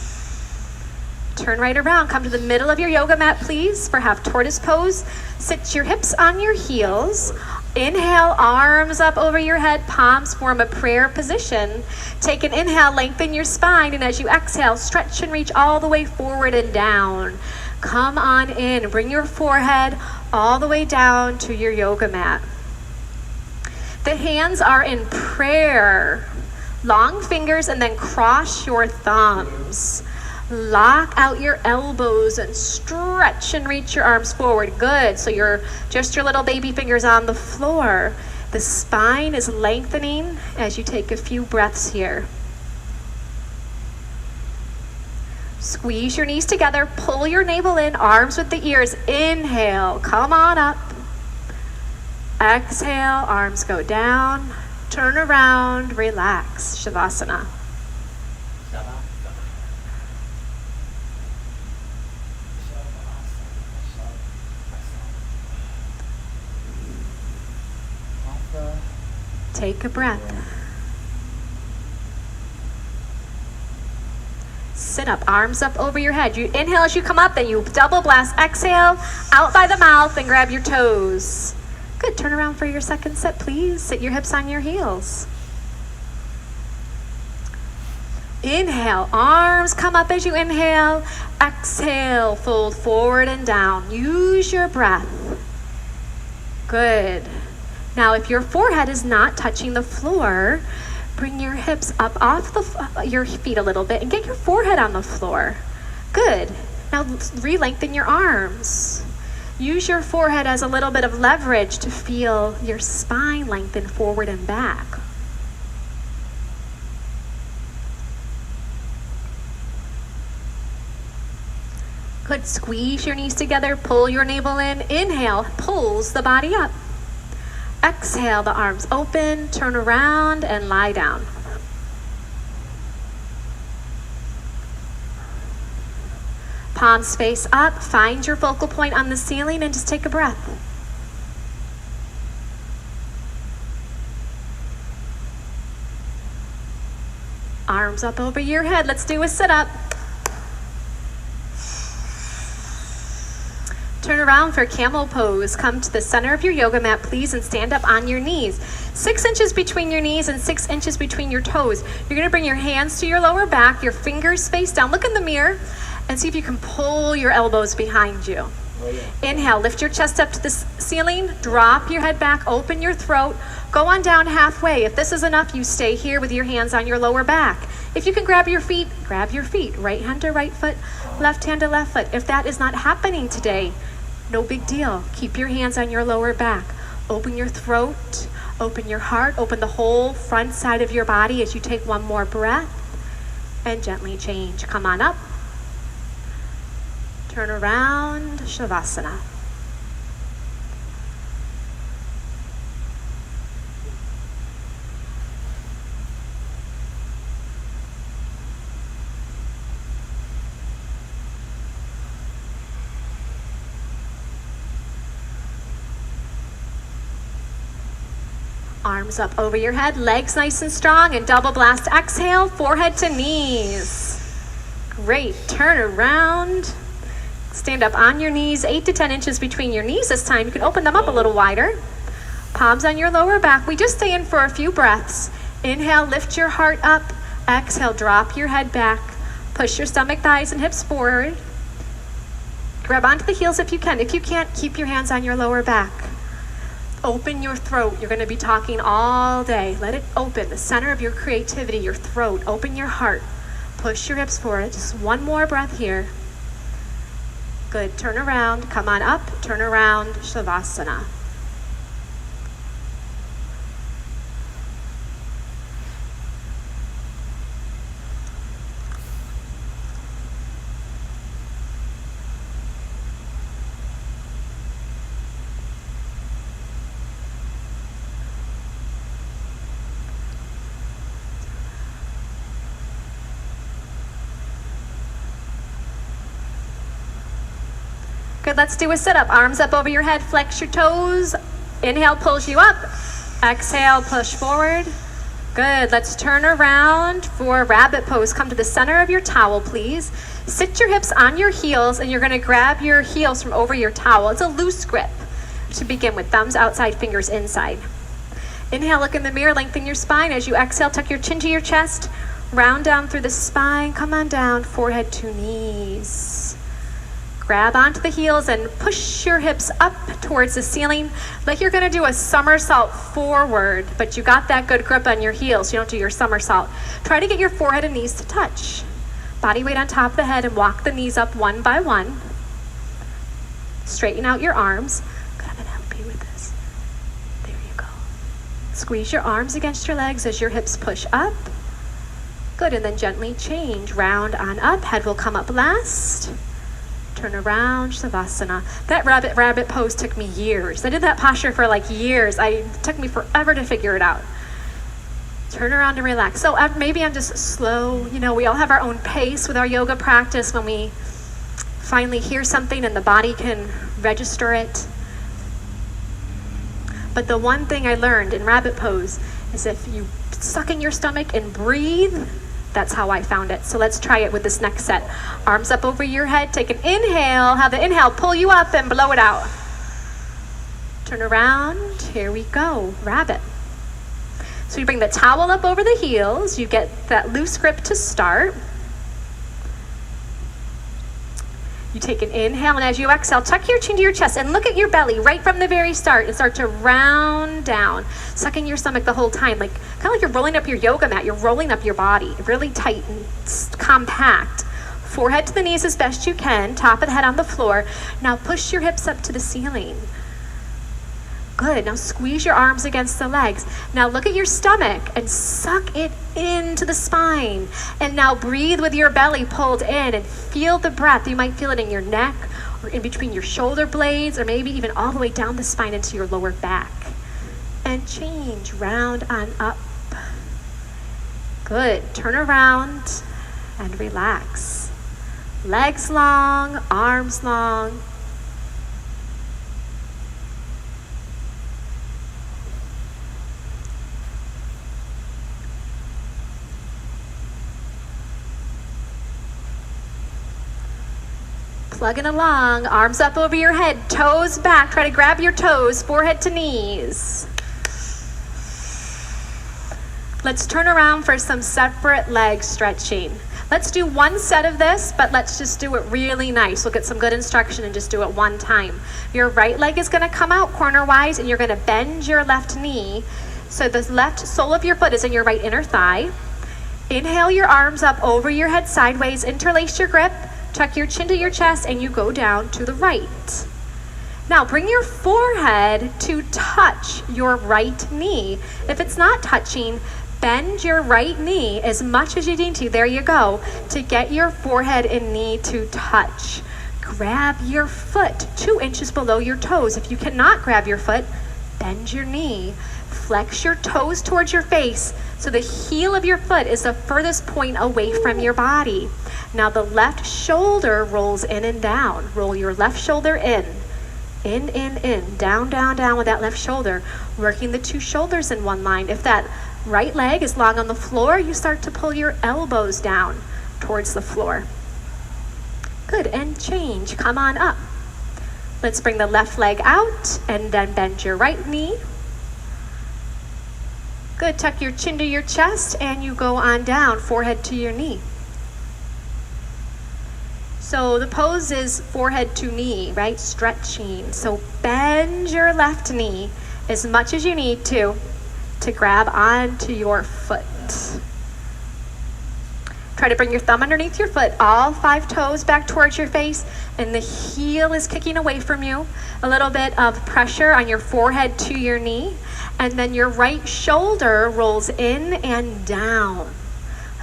Turn right around, come to the middle of your yoga mat, please, for half tortoise pose. Sit your hips on your heels. Inhale, arms up over your head, palms form a prayer position. Take an inhale, lengthen your spine, and as you exhale, stretch and reach all the way forward and down. Come on in, bring your forehead all the way down to your yoga mat. The hands are in prayer. Long fingers and then cross your thumbs. Lock out your elbows and stretch and reach your arms forward. Good. So you're just your little baby fingers on the floor. The spine is lengthening as you take a few breaths here. Squeeze your knees together. Pull your navel in, arms with the ears. Inhale. Come on up. Exhale, arms go down. Turn around, relax. Shavasana. Take a breath. Sit up, arms up over your head. You inhale as you come up, then you double blast. Exhale, out by the mouth and grab your toes. Good, turn around for your second set, please. Sit your hips on your heels. Inhale, arms come up as you inhale. Exhale, fold forward and down. Use your breath. Good. Now, if your forehead is not touching the floor, bring your hips up off your feet a little bit and get your forehead on the floor. Good. Now, re-lengthen your arms. Use your forehead as a little bit of leverage to feel your spine lengthen forward and back. Good. Squeeze your knees together. Pull your navel in. Inhale, pulls the body up. Exhale, the arms open, turn around and lie down. Palms face up, find your focal point on the ceiling and just take a breath. Arms up over your head, let's do a sit-up. Turn around for camel pose. Come to the center of your yoga mat, please, and stand up on your knees. 6 inches between your knees and 6 inches between your toes. You're gonna bring your hands to your lower back, your fingers face down. Look in the mirror and see if you can pull your elbows behind you. Inhale, lift your chest up to the ceiling, drop your head back, open your throat, go on down halfway. If this is enough, you stay here with your hands on your lower back. If you can grab your feet, grab your feet. Right hand to right foot, left hand to left foot. If that is not happening today, no big deal. Keep your hands on your lower back. Open your throat, open your heart, open the whole front side of your body as you take one more breath and gently change. Come on up. Turn around, Shavasana. Arms up over your head, legs nice and strong, and double blast. Exhale, forehead to knees. Great, turn around. Stand up on your knees, 8 to 10 inches between your knees this time. You can open them up a little wider. Palms on your lower back. We just stay in for a few breaths. Inhale, lift your heart up. Exhale, drop your head back. Push your stomach, thighs, and hips forward. Grab onto the heels if you can. If you can't, keep your hands on your lower back. Open your throat. You're going to be talking all day. Let it open, the center of your creativity, your throat. Open your heart. Push your hips forward. Just one more breath here. Good, turn around, come on up, turn around, Shavasana. Good, let's do a sit-up. Arms up over your head, flex your toes. Inhale, pulls you up. Exhale, push forward. Good, let's turn around for rabbit pose. Come to the center of your towel, please. Sit your hips on your heels, and you're gonna grab your heels from over your towel. It's a loose grip to begin with, thumbs outside, fingers inside. Inhale, look in the mirror, lengthen your spine. As you exhale, tuck your chin to your chest, round down through the spine, come on down, forehead to knees. Grab onto the heels and push your hips up towards the ceiling like you're gonna do a somersault forward, but you got that good grip on your heels. You don't do your somersault. Try to get your forehead and knees to touch. Body weight on top of the head and walk the knees up one by one. Straighten out your arms. Good, I'm gonna help you with this. There you go. Squeeze your arms against your legs as your hips push up. Good, and then gently change. Round on up, head will come up last. Turn around, Shavasana. That rabbit pose took me years. I did that posture for like years. It took me forever to figure it out. Turn around and relax. So maybe I'm just slow. You know, we all have our own pace with our yoga practice when we finally hear something and the body can register it. But the one thing I learned in rabbit pose is if you suck in your stomach and breathe, that's how I found it. So let's try it with this next set. Arms up over your head, take an inhale, have the inhale pull you up and blow it out. Turn around, here we go, rabbit. So you bring the towel up over the heels, you get that loose grip to start. You take an inhale, and as you exhale, tuck your chin to your chest and look at your belly right from the very start and start to round down, sucking your stomach the whole time, like kind of like you're rolling up your yoga mat. You're rolling up your body, really tight and compact. Forehead to the knees as best you can, top of the head on the floor. Now push your hips up to the ceiling. Good, now squeeze your arms against the legs. Now look at your stomach and suck it into the spine. And now breathe with your belly pulled in and feel the breath. You might feel it in your neck or in between your shoulder blades or maybe even all the way down the spine into your lower back. And change, round on up. Good, turn around and relax. Legs long, arms long. Plugging along, arms up over your head, toes back. Try to grab your toes, forehead to knees. Let's turn around for some separate leg stretching. Let's do one set of this, but let's just do it really nice. We'll get some good instruction and just do it one time. Your right leg is gonna come out corner-wise and you're gonna bend your left knee. So the left sole of your foot is in your right inner thigh. Inhale your arms up over your head sideways, interlace your grip. Tuck your chin to your chest and you go down to the right. Now bring your forehead to touch your right knee. If it's not touching, bend your right knee as much as you need to. There you go. To get your forehead and knee to touch. Grab your foot 2 inches below your toes. If you cannot grab your foot, bend your knee. Flex your toes towards your face so the heel of your foot is the furthest point away from your body. Now the left shoulder rolls in and down. Roll your left shoulder in, down, down, down with that left shoulder, working the 2 shoulders in one line. If that right leg is long on the floor, you start to pull your elbows down towards the floor. Good, and change, come on up. Let's bring the left leg out and then bend your right knee. Good, tuck your chin to your chest and you go on down, forehead to your knee. So the pose is forehead to knee, right? Stretching. So bend your left knee as much as you need to grab onto your foot. Try to bring your thumb underneath your foot, all 5 toes back towards your face, and the heel is kicking away from you. A little bit of pressure on your forehead to your knee, and then your right shoulder rolls in and down.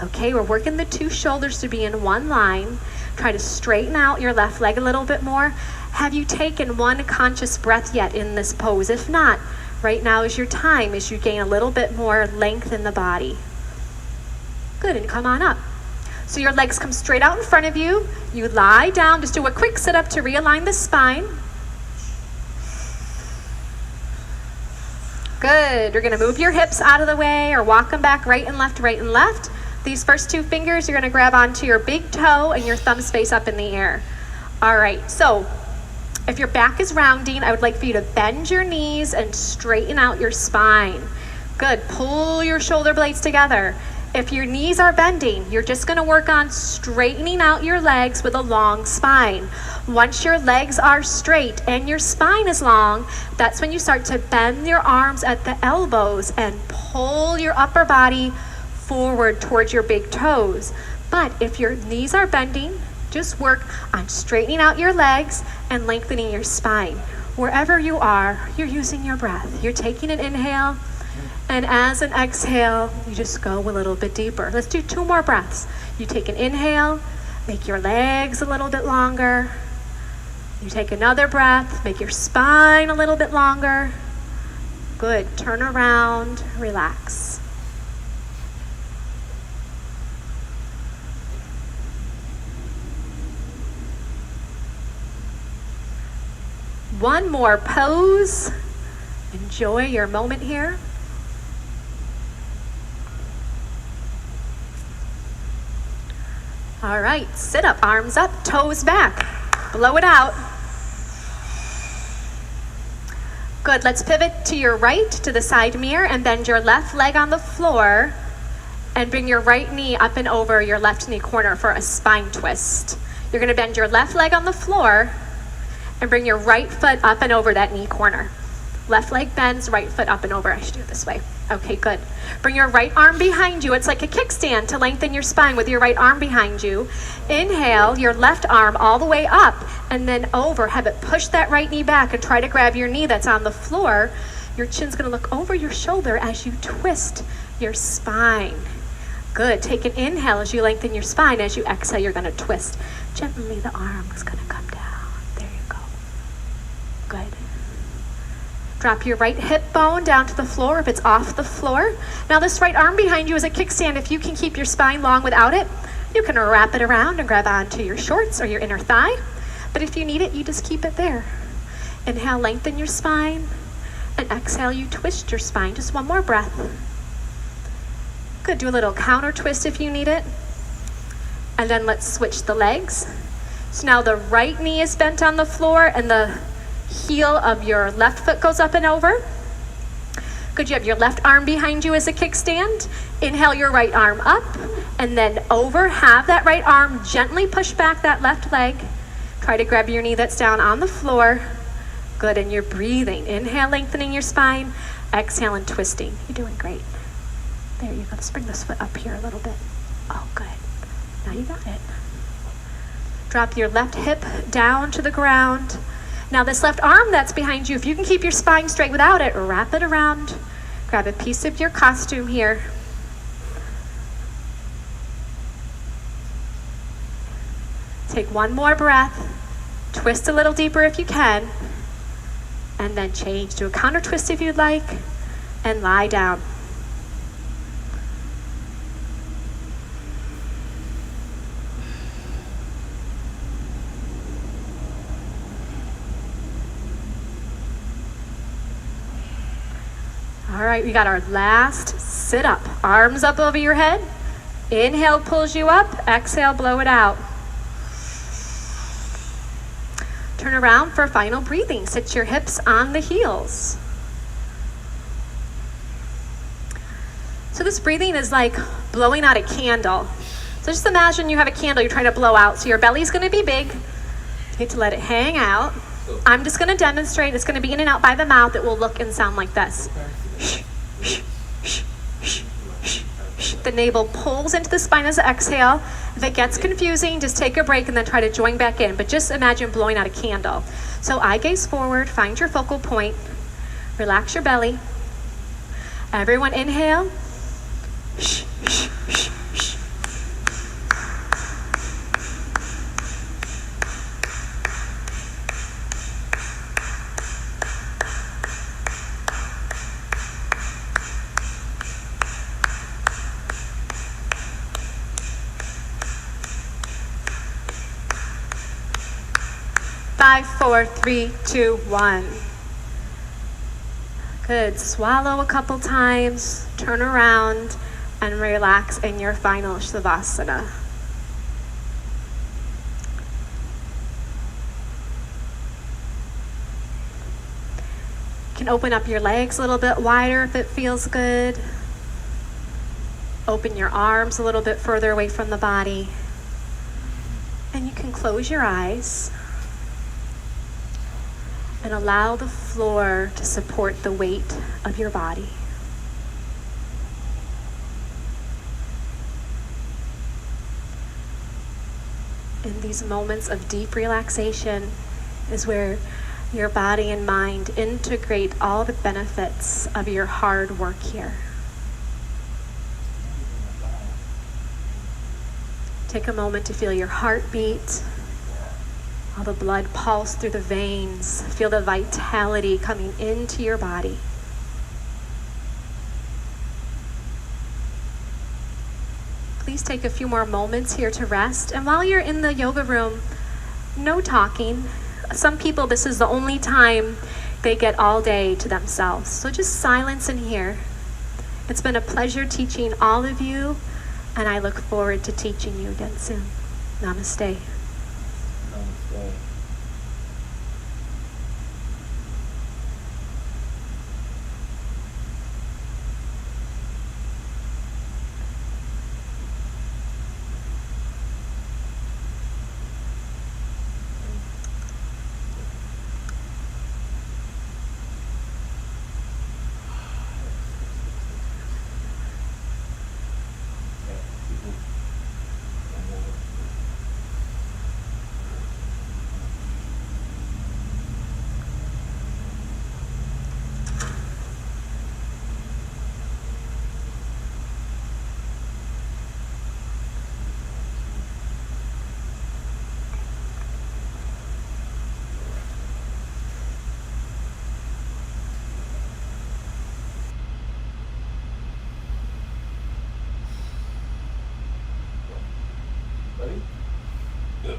Okay, we're working the 2 shoulders to be in one line. Try to straighten out your left leg a little bit more. Have you taken one conscious breath yet in this pose? If not, right now is your time as you gain a little bit more length in the body. Good, and come on up. So your legs come straight out in front of you. You lie down, just do a quick sit up to realign the spine. Good, you're gonna move your hips out of the way or walk them back right and left, right and left. These first 2 fingers, you're gonna grab onto your big toe and your thumbs face up in the air. All right, so if your back is rounding, I would like for you to bend your knees and straighten out your spine. Good, pull your shoulder blades together. If your knees are bending, you're just gonna work on straightening out your legs with a long spine. Once your legs are straight and your spine is long, that's when you start to bend your arms at the elbows and pull your upper body forward towards your big toes. But if your knees are bending, just work on straightening out your legs and lengthening your spine. Wherever you are, you're using your breath. You're taking an inhale, and as an exhale, you just go a little bit deeper. Let's do 2 more breaths. You take an inhale, make your legs a little bit longer. You take another breath, make your spine a little bit longer. Good, turn around, relax. One more pose. Enjoy your moment here. All right, sit up, arms up, toes back. Blow it out. Good, let's pivot to your right, to the side mirror, and bend your left leg on the floor, and bring your right knee up and over your left knee corner for a spine twist. You're gonna bend your left leg on the floor, and bring your right foot up and over that knee corner. Left leg bends, right foot up and over. I should do it this way. Okay, good. Bring your right arm behind you. It's like a kickstand to lengthen your spine with your right arm behind you. Inhale, your left arm all the way up and then over. Have it push that right knee back and try to grab your knee that's on the floor. Your chin's gonna look over your shoulder as you twist your spine. Good, take an inhale as you lengthen your spine. As you exhale, you're gonna twist. Gently, the arm is gonna come down. There you go. Good. Drop your right hip bone down to the floor if it's off the floor. Now this right arm behind you is a kickstand. If you can keep your spine long without it, you can wrap it around and grab onto your shorts or your inner thigh. But if you need it, you just keep it there. Inhale, lengthen your spine, and exhale, you twist your spine. Just one more breath. Good, do a little counter twist if you need it. And then let's switch the legs. So now the right knee is bent on the floor and the heel of your left foot goes up and over. Good, you have your left arm behind you as a kickstand. Inhale your right arm up and then over. Have that right arm gently push back that left leg. Try to grab your knee that's down on the floor. Good, and you're breathing. Inhale, lengthening your spine. Exhale and twisting. You're doing great. There you go. Let's bring this foot up here a little bit. Oh, good. Now you got it. Drop your left hip down to the ground. Now this left arm that's behind you, if you can keep your spine straight without it, wrap it around. Grab a piece of your costume here. Take one more breath. Twist a little deeper if you can. And then change. Do a counter twist if you'd like. And lie down. All right, we got our last sit up. Arms up over your head. Inhale pulls you up. Exhale, blow it out. Turn around for final breathing. Sit your hips on the heels. So this breathing is like blowing out a candle. So just imagine you have a candle you're trying to blow out. So your belly's gonna be big. You need to let it hang out. I'm just gonna demonstrate. It's gonna be in and out by the mouth. It will look and sound like this. The navel pulls into the spine as an exhale. If it gets confusing, just take a break and then try to join back in. But just imagine blowing out a candle. So eye gaze forward, find your focal point, relax your belly. Everyone inhale. Shh, shh, shh, shh. Five, four, three, two, one. Good. Swallow a couple times, turn around, and relax in your final Shavasana. You can open up your legs a little bit wider if it feels good. Open your arms a little bit further away from the body. And you can close your eyes and allow the floor to support the weight of your body. In these moments of deep relaxation is where your body and mind integrate all the benefits of your hard work here. Take a moment to feel your heartbeat, all the blood pulse through the veins. Feel the vitality coming into your body. Please take a few more moments here to rest. And while you're in the yoga room, no talking. Some people, this is the only time they get all day to themselves. So just silence in here. It's been a pleasure teaching all of you, and I look forward to teaching you again soon. Namaste. Namaste. Ready? Yeah.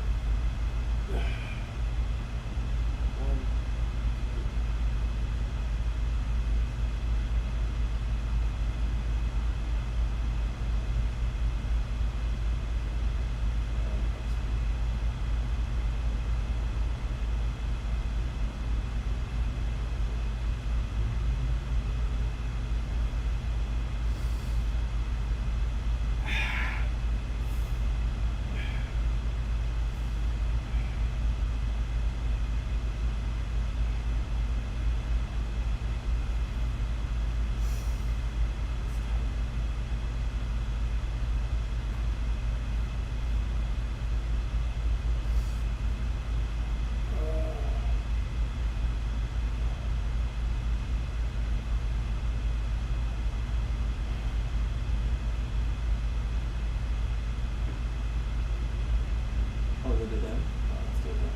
Oh, we did that? Oh, let's do that.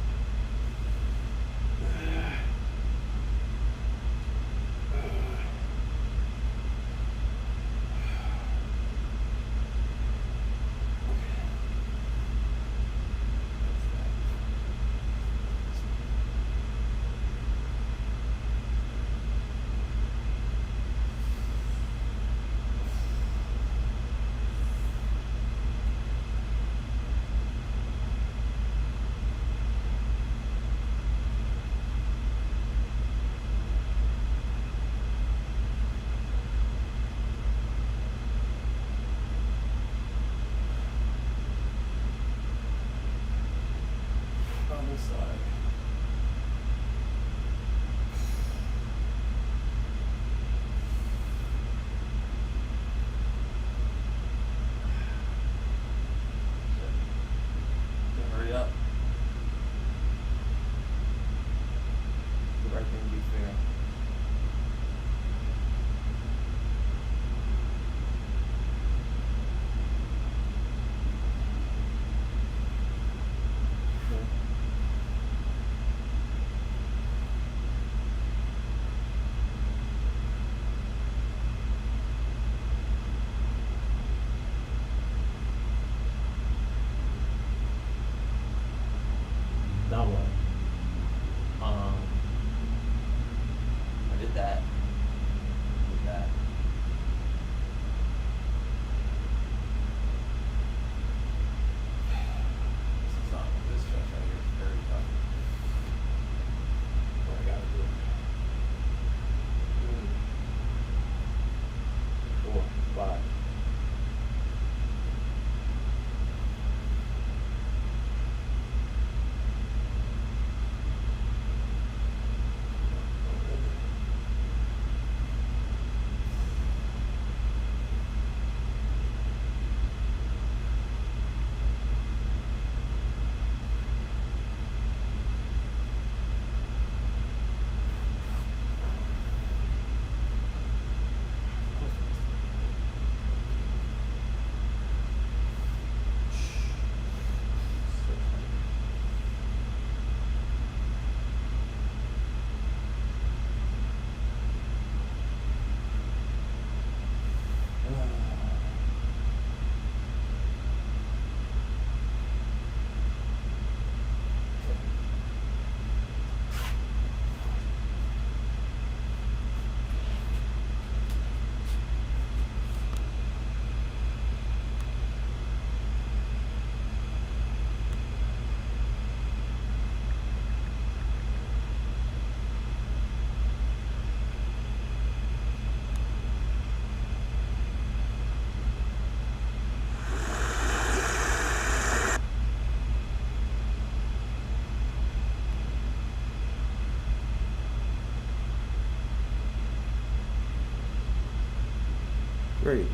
On this side. Great.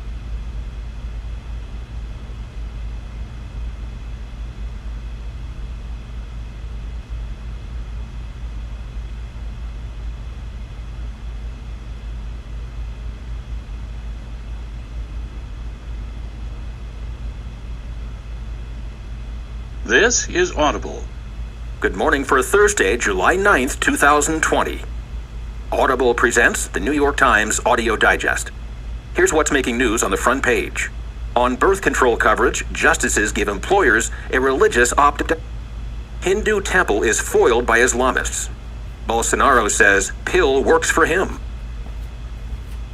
This is Audible. Good morning for Thursday, July 9th, 2020. Audible presents the New York Times Audio Digest. Here's what's making news on the front page. On birth control coverage, justices give employers a religious opt-out. Hindu temple is foiled by Islamists. Bolsonaro says pill works for him.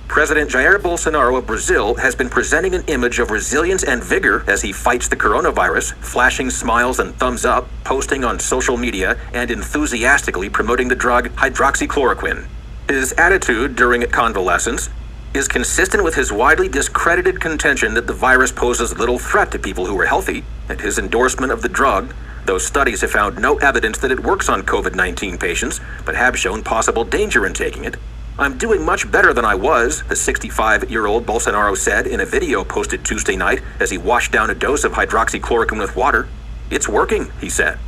President Jair Bolsonaro of Brazil has been presenting an image of resilience and vigor as he fights the coronavirus, flashing smiles and thumbs up, posting on social media, and enthusiastically promoting the drug hydroxychloroquine. His attitude during convalescence is consistent with his widely discredited contention that the virus poses little threat to people who are healthy, and his endorsement of the drug, though studies have found no evidence that it works on COVID-19 patients, but have shown possible danger in taking it. I'm doing much better than I was, the 65-year-old Bolsonaro said in a video posted Tuesday night as he washed down a dose of hydroxychloroquine with water. It's working, he said.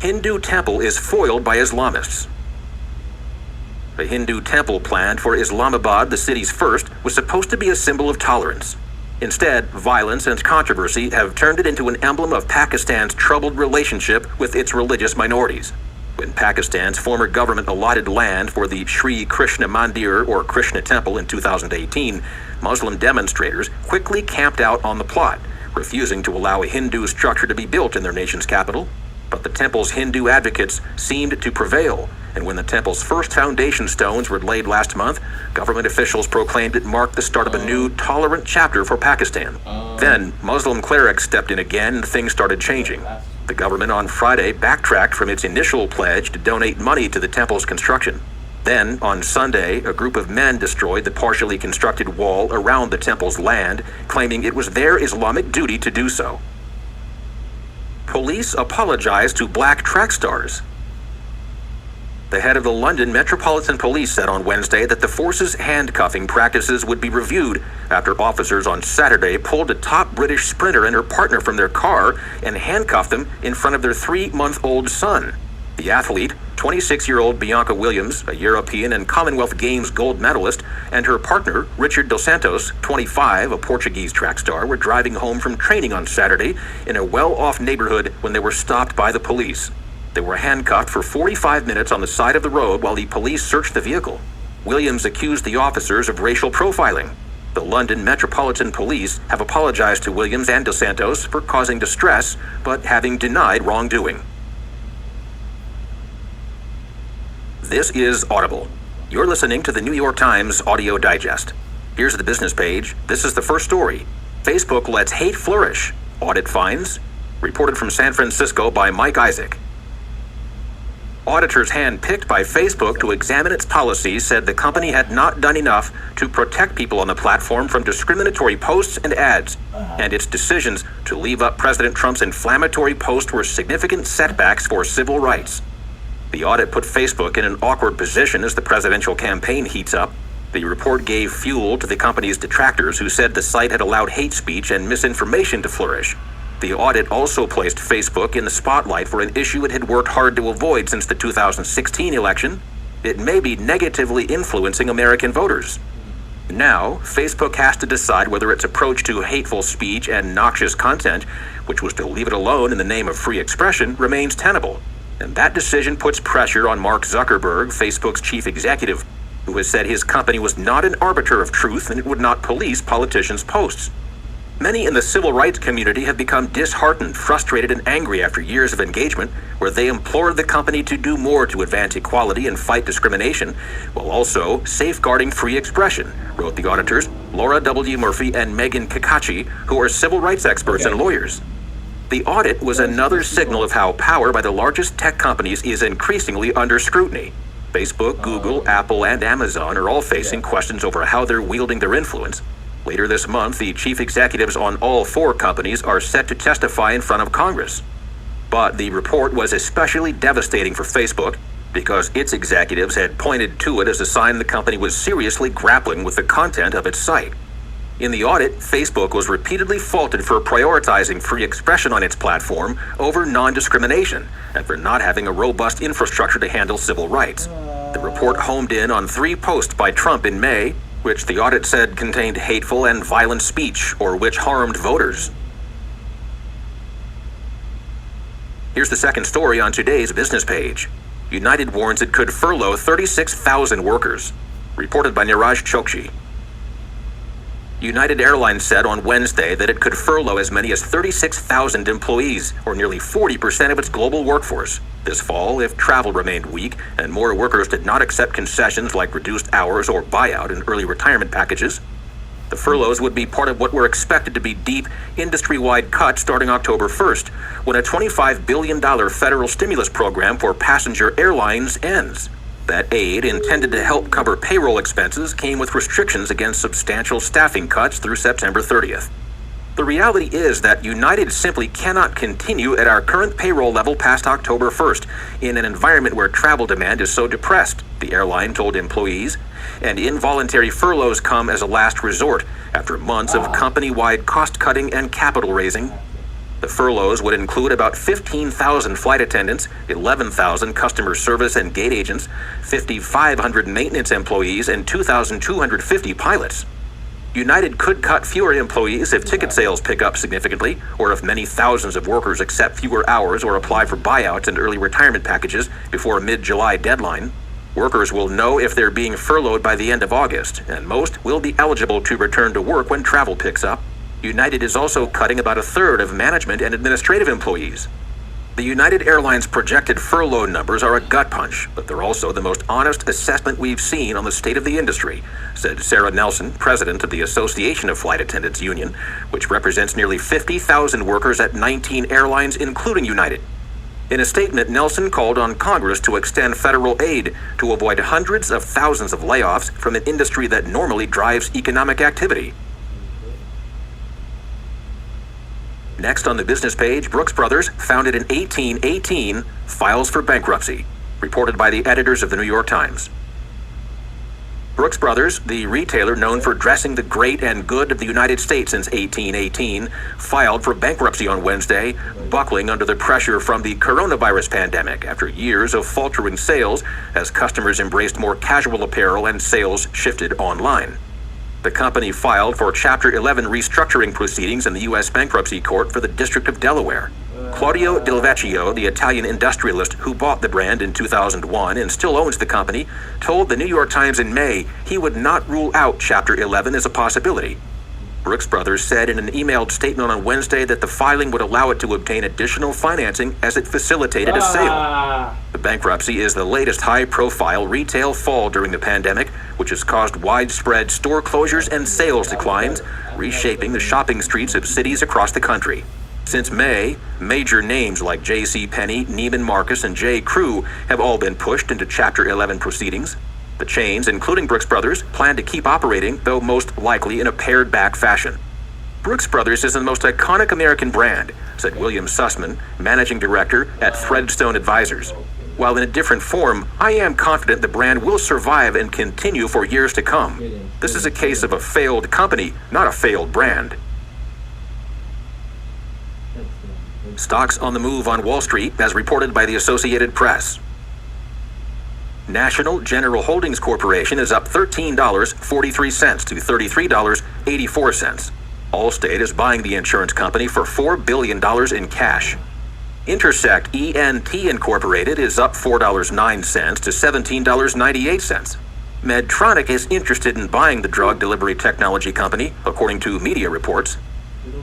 Hindu temple is foiled by Islamists. The Hindu temple planned for Islamabad, the city's first, was supposed to be a symbol of tolerance. Instead, violence and controversy have turned it into an emblem of Pakistan's troubled relationship with its religious minorities. When Pakistan's former government allotted land for the Sri Krishna Mandir or Krishna Temple in 2018, Muslim demonstrators quickly camped out on the plot, refusing to allow a Hindu structure to be built in their nation's capital. But the temple's Hindu advocates seemed to prevail, and when the temple's first foundation stones were laid last month, government officials proclaimed it marked the start of a new, tolerant chapter for Pakistan. Then, Muslim clerics stepped in again and things started changing. The government on Friday backtracked from its initial pledge to donate money to the temple's construction. Then, on Sunday, a group of men destroyed the partially constructed wall around the temple's land, claiming it was their Islamic duty to do so. Police apologized to black track stars. The head of the London Metropolitan Police said on Wednesday that the force's handcuffing practices would be reviewed after officers on Saturday pulled a top British sprinter and her partner from their car and handcuffed them in front of their 3-month-old son. The athlete, 26-year-old Bianca Williams, a European and Commonwealth Games gold medalist, and her partner, Richard Dos Santos, 25, a Portuguese track star, were driving home from training on Saturday in a well-off neighborhood when they were stopped by the police. They were handcuffed for 45 minutes on the side of the road while the police searched the vehicle. Williams accused the officers of racial profiling. The London Metropolitan Police have apologized to Williams and Dos Santos for causing distress, but having denied wrongdoing. This is Audible. You're listening to the New York Times Audio Digest. Here's the business page. This is the first story. Facebook lets hate flourish. Audit finds. Reported from San Francisco by Mike Isaac. Auditors handpicked by Facebook to examine its policies said the company had not done enough to protect people on the platform from discriminatory posts and ads, and its decisions to leave up President Trump's inflammatory posts were significant setbacks for civil rights. The audit put Facebook in an awkward position as the presidential campaign heats up. The report gave fuel to the company's detractors who said the site had allowed hate speech and misinformation to flourish. The audit also placed Facebook in the spotlight for an issue it had worked hard to avoid since the 2016 election. It may be negatively influencing American voters. Now, Facebook has to decide whether its approach to hateful speech and noxious content, which was to leave it alone in the name of free expression, remains tenable. And that decision puts pressure on Mark Zuckerberg, Facebook's chief executive, who has said his company was not an arbiter of truth and it would not police politicians' posts. Many in the civil rights community have become disheartened, frustrated, and angry after years of engagement, where they implored the company to do more to advance equality and fight discrimination, while also safeguarding free expression, wrote the auditors, Laura W. Murphy and Megan Kakachi, who are civil rights experts and lawyers. The audit was another signal of how power by the largest tech companies is increasingly under scrutiny. Facebook, Google, Apple, and Amazon are all facing questions over how they're wielding their influence. Later this month, the chief executives on all four companies are set to testify in front of Congress. But the report was especially devastating for Facebook. because its executives had pointed to it as a sign the company was seriously grappling with the content of its site. In the audit, Facebook was repeatedly faulted for prioritizing free expression on its platform over non-discrimination and for not having a robust infrastructure to handle civil rights. The report homed in on 3 posts by Trump in May, which the audit said contained hateful and violent speech or which harmed voters. Here's the second story on today's business page. United warns it could furlough 36,000 workers. Reported by Niraj Chokshi. United Airlines said on Wednesday that it could furlough as many as 36,000 employees, or nearly 40% of its global workforce, this fall if travel remained weak and more workers did not accept concessions like reduced hours or buyout and early retirement packages. The furloughs would be part of what were expected to be deep, industry-wide cuts starting October 1st, when a $25 billion federal stimulus program for passenger airlines ends. That aid, intended to help cover payroll expenses, came with restrictions against substantial staffing cuts through September 30th. The reality is that United simply cannot continue at our current payroll level past October 1st in an environment where travel demand is so depressed, the airline told employees, and involuntary furloughs come as a last resort after months of company-wide cost-cutting and capital raising. The furloughs would include about 15,000 flight attendants, 11,000 customer service and gate agents, 5,500 maintenance employees, and 2,250 pilots. United could cut fewer employees if ticket sales pick up significantly, or if many thousands of workers accept fewer hours or apply for buyouts and early retirement packages before a mid-July deadline. Workers will know if they're being furloughed by the end of August, and most will be eligible to return to work when travel picks up. United is also cutting about 1/3 of management and administrative employees. The United Airlines projected furlough numbers are a gut punch, but they're also the most honest assessment we've seen on the state of the industry, said Sarah Nelson, president of the Association of Flight Attendants Union, which represents nearly 50,000 workers at 19 airlines, including United. In a statement, Nelson called on Congress to extend federal aid to avoid hundreds of thousands of layoffs from an industry that normally drives economic activity. Next on the business page, Brooks Brothers, founded in 1818, files for bankruptcy. Reported by the editors of the New York Times. Brooks Brothers, the retailer known for dressing the great and good of the United States since 1818, filed for bankruptcy on Wednesday, buckling under the pressure from the coronavirus pandemic after years of faltering sales as customers embraced more casual apparel and sales shifted online. The company filed for Chapter 11 restructuring proceedings in the U.S. Bankruptcy Court for the District of Delaware. Claudio Del Vecchio, the Italian industrialist who bought the brand in 2001 and still owns the company, told the New York Times in May he would not rule out Chapter 11 as a possibility. Brooks Brothers said in an emailed statement on Wednesday that the filing would allow it to obtain additional financing as it facilitated a sale. The bankruptcy is the latest high-profile retail fall during the pandemic, which has caused widespread store closures and sales declines, reshaping the shopping streets of cities across the country. Since May, major names like JCPenney, Neiman Marcus, and J. Crew have all been pushed into Chapter 11 proceedings. The chains, including Brooks Brothers, plan to keep operating, though most likely in a pared-back fashion. Brooks Brothers is the most iconic American brand, said William Sussman, managing director at Threadstone Advisors. While in a different form, I am confident the brand will survive and continue for years to come. This is a case of a failed company, not a failed brand. Stocks on the move on Wall Street, as reported by the Associated Press. National General Holdings Corporation is up $13.43 to $33.84. Allstate is buying the insurance company for $4 billion in cash. Intersect ENT Incorporated is up $4.09 to $17.98. Medtronic is interested in buying the drug delivery technology company, according to media reports.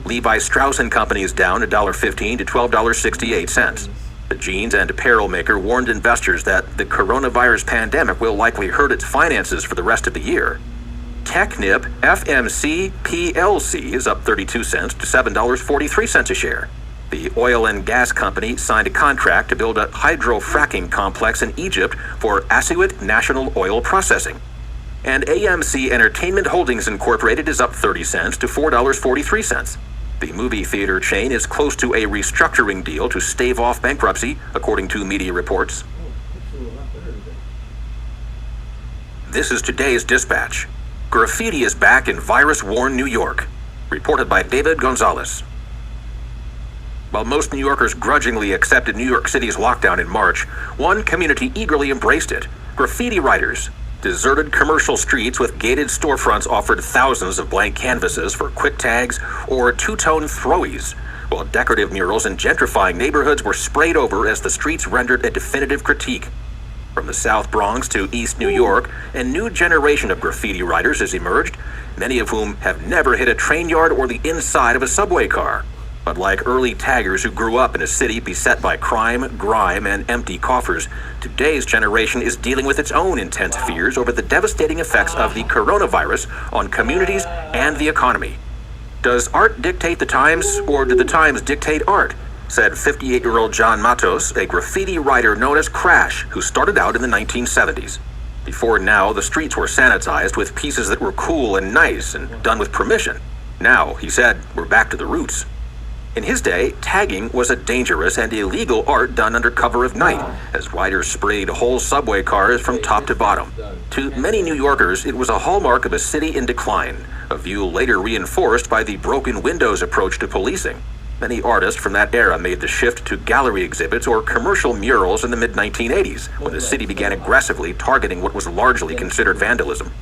Levi Strauss & Company is down $1.15 to $12.68. The jeans and apparel maker warned investors that the coronavirus pandemic will likely hurt its finances for the rest of the year. Technip FMC PLC is up 32 cents to $7.43 a share. The oil and gas company signed a contract to build a hydrofracking complex in Egypt for Assiut National Oil Processing. And AMC Entertainment Holdings Incorporated is up 30 cents to $4.43. The movie theater chain is close to a restructuring deal to stave off bankruptcy, according to media reports. This is today's dispatch. Graffiti is back in virus-worn New York. Reported by David Gonzalez. While most New Yorkers grudgingly accepted New York City's lockdown in March, one community eagerly embraced it. Graffiti writers. Deserted commercial streets with gated storefronts offered thousands of blank canvases for quick tags or two-tone throwies, while decorative murals in gentrifying neighborhoods were sprayed over as the streets rendered a definitive critique. From the South Bronx to East New York, a new generation of graffiti writers has emerged, many of whom have never hit a train yard or the inside of a subway car. But like early taggers who grew up in a city beset by crime, grime, and empty coffers, today's generation is dealing with its own intense fears over the devastating effects of the coronavirus on communities and the economy. Does art dictate the times, or do the times dictate art? Said 58-year-old John Matos, a graffiti writer known as Crash, who started out in the 1970s. Before now, the streets were sanitized with pieces that were cool and nice and done with permission. Now, he said, we're back to the roots. In his day, tagging was a dangerous and illegal art done under cover of night, as writers sprayed whole subway cars from top to bottom. To many New Yorkers, it was a hallmark of a city in decline, a view later reinforced by the broken windows approach to policing. Many artists from that era made the shift to gallery exhibits or commercial murals in the mid-1980s, when the city began aggressively targeting what was largely considered vandalism.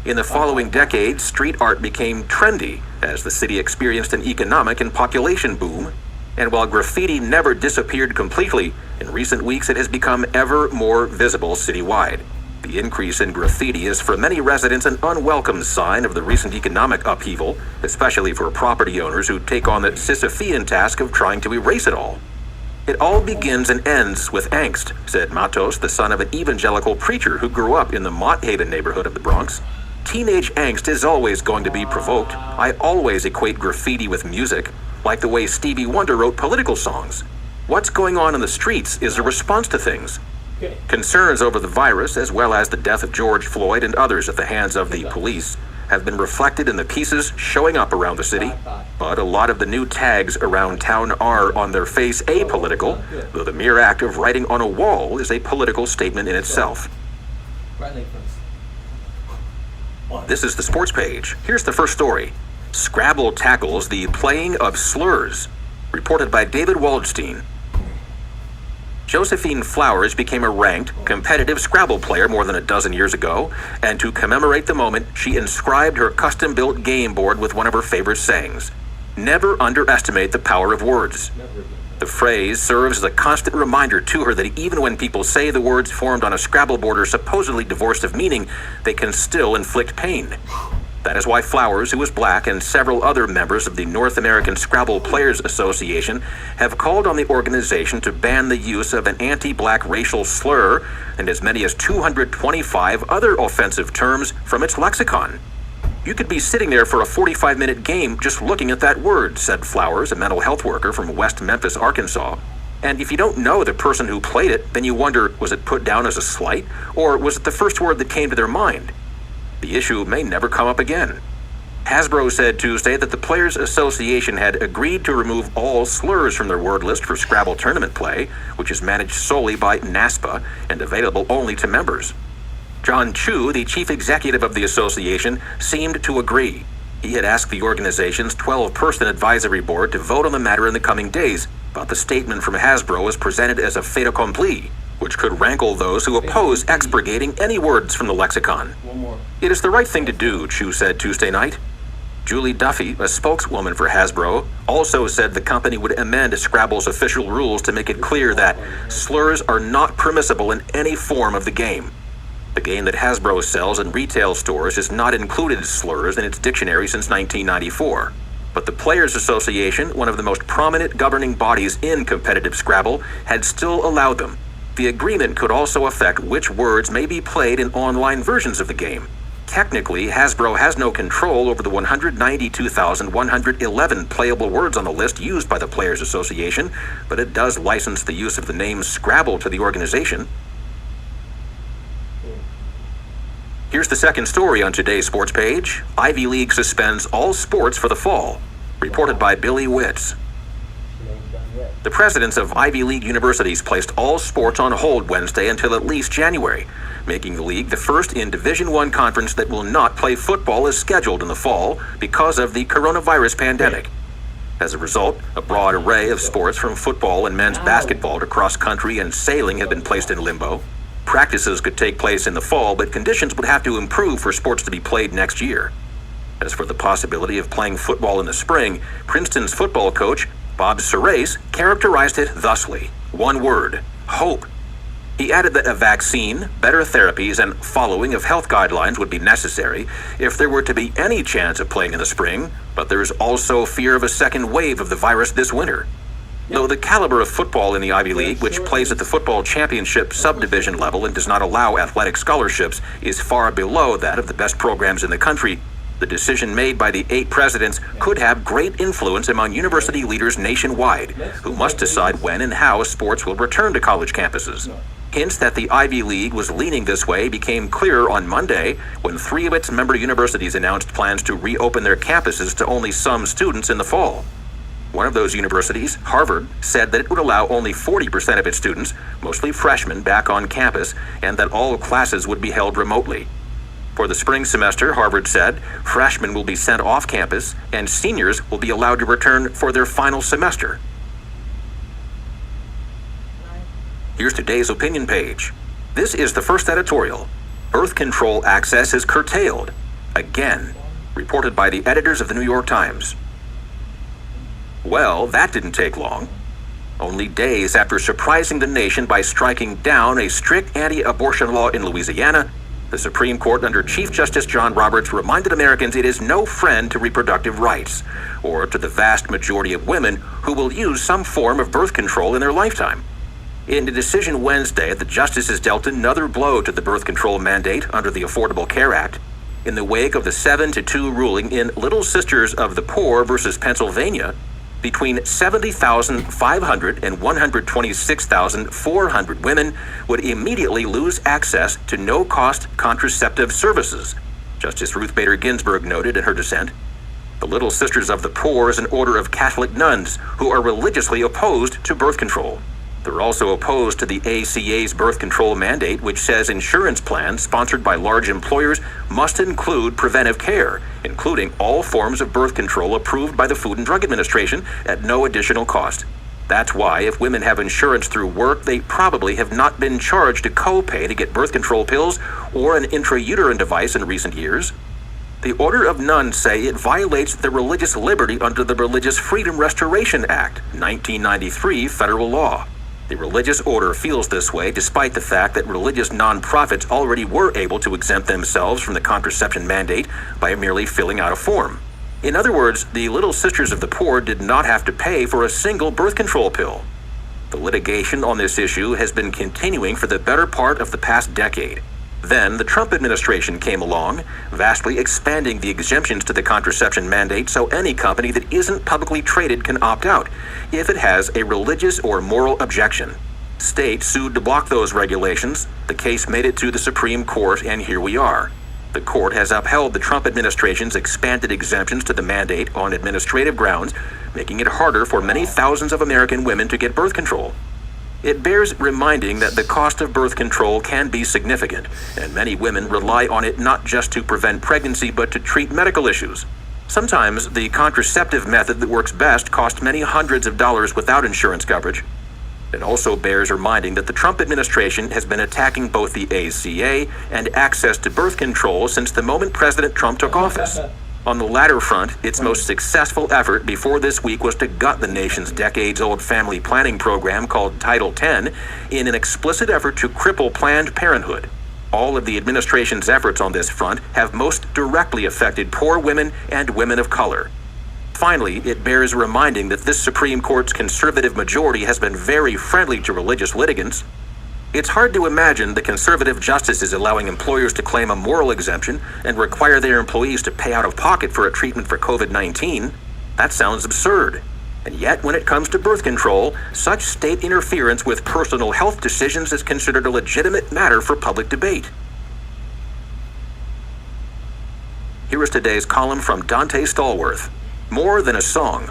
In the following decades, street art became trendy as the city experienced an economic and population boom. And while graffiti never disappeared completely, in recent weeks it has become ever more visible citywide. The increase in graffiti is for many residents an unwelcome sign of the recent economic upheaval, especially for property owners who take on the Sisyphean task of trying to erase it all. It all begins and ends with angst, said Matos, the son of an evangelical preacher who grew up in the Mott Haven neighborhood of the Bronx. Teenage angst is always going to be provoked. I always equate graffiti with music, like the way Stevie Wonder wrote political songs. What's going on in the streets is a response to things. Concerns over the virus, as well as the death of George Floyd and others at the hands of the police, have been reflected in the pieces showing up around the city. But a lot of the new tags around town are on their face apolitical, though the mere act of writing on a wall is a political statement in itself. This is the sports page. Here's the first story. Scrabble tackles the playing of slurs. Reported by David Waldstein. Josephine Flowers became a ranked, competitive Scrabble player more than a dozen years ago, and to commemorate the moment, she inscribed her custom-built game board with one of her favorite sayings. Never underestimate the power of words. The phrase serves as a constant reminder to her that even when people say the words formed on a Scrabble board are supposedly divorced of meaning, they can still inflict pain. That is why Flowers, who is black, and several other members of the North American Scrabble Players Association have called on the organization to ban the use of an anti-black racial slur and as many as 225 other offensive terms from its lexicon. You could be sitting there for a 45-minute game just looking at that word, said Flowers, a mental health worker from West Memphis, Arkansas. And if you don't know the person who played it, then you wonder, was it put down as a slight, or was it the first word that came to their mind? The issue may never come up again. Hasbro said Tuesday that the Players Association had agreed to remove all slurs from their word list for Scrabble tournament play, which is managed solely by NASPA and available only to members. John Chu, the chief executive of the association, seemed to agree. He had asked the organization's 12-person advisory board to vote on the matter in the coming days, but the statement from Hasbro was presented as a fait accompli, which could rankle those who oppose expurgating any words from the lexicon. It is the right thing to do, Chu said Tuesday night. Julie Duffy, a spokeswoman for Hasbro, also said the company would amend Scrabble's official rules to make it clear that slurs are not permissible in any form of the game. The game that Hasbro sells in retail stores has not included slurs in its dictionary since 1994. But the Players Association, one of the most prominent governing bodies in competitive Scrabble, had still allowed them. The agreement could also affect which words may be played in online versions of the game. Technically, Hasbro has no control over the 192,111 playable words on the list used by the Players Association, but it does license the use of the name Scrabble to the organization. Here's the second story on today's sports page. Ivy League suspends all sports for the fall. Reported by Billy Witz. The presidents of Ivy League universities placed all sports on hold Wednesday until at least January, making the league the first in Division I conference that will not play football as scheduled in the fall because of the coronavirus pandemic. As a result, a broad array of sports from football and men's basketball to cross country and sailing have been placed in limbo. Practices could take place in the fall, but conditions would have to improve for sports to be played next year. As for the possibility of playing football in the spring, Princeton's football coach, Bob Surace, characterized it thusly: one word: hope. He added that a vaccine, better therapies, and following of health guidelines would be necessary if there were to be any chance of playing in the spring, but there is also fear of a second wave of the virus this winter. Though the caliber of football in the Ivy League, which plays at the football championship subdivision level and does not allow athletic scholarships, is far below that of the best programs in the country, the decision made by the 8 presidents could have great influence among university leaders nationwide, who must decide when and how sports will return to college campuses. Hints that the Ivy League was leaning this way became clearer on Monday when 3 of its member universities announced plans to reopen their campuses to only some students in the fall. One of those universities, Harvard, said that it would allow only 40% of its students, mostly freshmen, back on campus, and that all classes would be held remotely. For the spring semester, Harvard said, freshmen will be sent off campus and seniors will be allowed to return for their final semester. Here's today's opinion page. This is the first editorial. Birth control access is curtailed. Again. Reported by the editors of the New York Times. Well, that didn't take long. Only days after surprising the nation by striking down a strict anti-abortion law in Louisiana, the Supreme Court under Chief Justice John Roberts reminded Americans it is no friend to reproductive rights, or to the vast majority of women who will use some form of birth control in their lifetime. In the decision Wednesday, the justices dealt another blow to the birth control mandate under the Affordable Care Act. In the wake of the 7-2 ruling in Little Sisters of the Poor versus Pennsylvania, between 70,500 and 126,400 women would immediately lose access to no-cost contraceptive services, Justice Ruth Bader Ginsburg noted in her dissent. The Little Sisters of the Poor is an order of Catholic nuns who are religiously opposed to birth control. They're also opposed to the ACA's birth control mandate, which says insurance plans sponsored by large employers must include preventive care, including all forms of birth control approved by the Food and Drug Administration at no additional cost. That's why if women have insurance through work, they probably have not been charged a copay to get birth control pills or an intrauterine device in recent years. The Order of Nuns say it violates the religious liberty under the Religious Freedom Restoration Act, 1993 federal law. The religious order feels this way despite the fact that religious nonprofits already were able to exempt themselves from the contraception mandate by merely filling out a form. In other words, the Little Sisters of the Poor did not have to pay for a single birth control pill. The litigation on this issue has been continuing for the better part of the past decade. Then the Trump administration came along, vastly expanding the exemptions to the contraception mandate so any company that isn't publicly traded can opt out if it has a religious or moral objection. States sued to block those regulations. The case made it to the Supreme Court, and here we are. The court has upheld the Trump administration's expanded exemptions to the mandate on administrative grounds, making it harder for many thousands of American women to get birth control. It bears reminding that the cost of birth control can be significant, and many women rely on it not just to prevent pregnancy but to treat medical issues. Sometimes the contraceptive method that works best costs many hundreds of dollars without insurance coverage. It also bears reminding that the Trump administration has been attacking both the ACA and access to birth control since the moment President Trump took office. On the latter front, its most successful effort before this week was to gut the nation's decades-old family planning program called Title X in an explicit effort to cripple Planned Parenthood. All of the administration's efforts on this front have most directly affected poor women and women of color. Finally, it bears reminding that this Supreme Court's conservative majority has been very friendly to religious litigants. It's hard to imagine the conservative justices allowing employers to claim a moral exemption and require their employees to pay out of pocket for a treatment for COVID-19. That sounds absurd. And yet, when it comes to birth control, such state interference with personal health decisions is considered a legitimate matter for public debate. Here is today's column from Dante Stallworth. More Than a Song.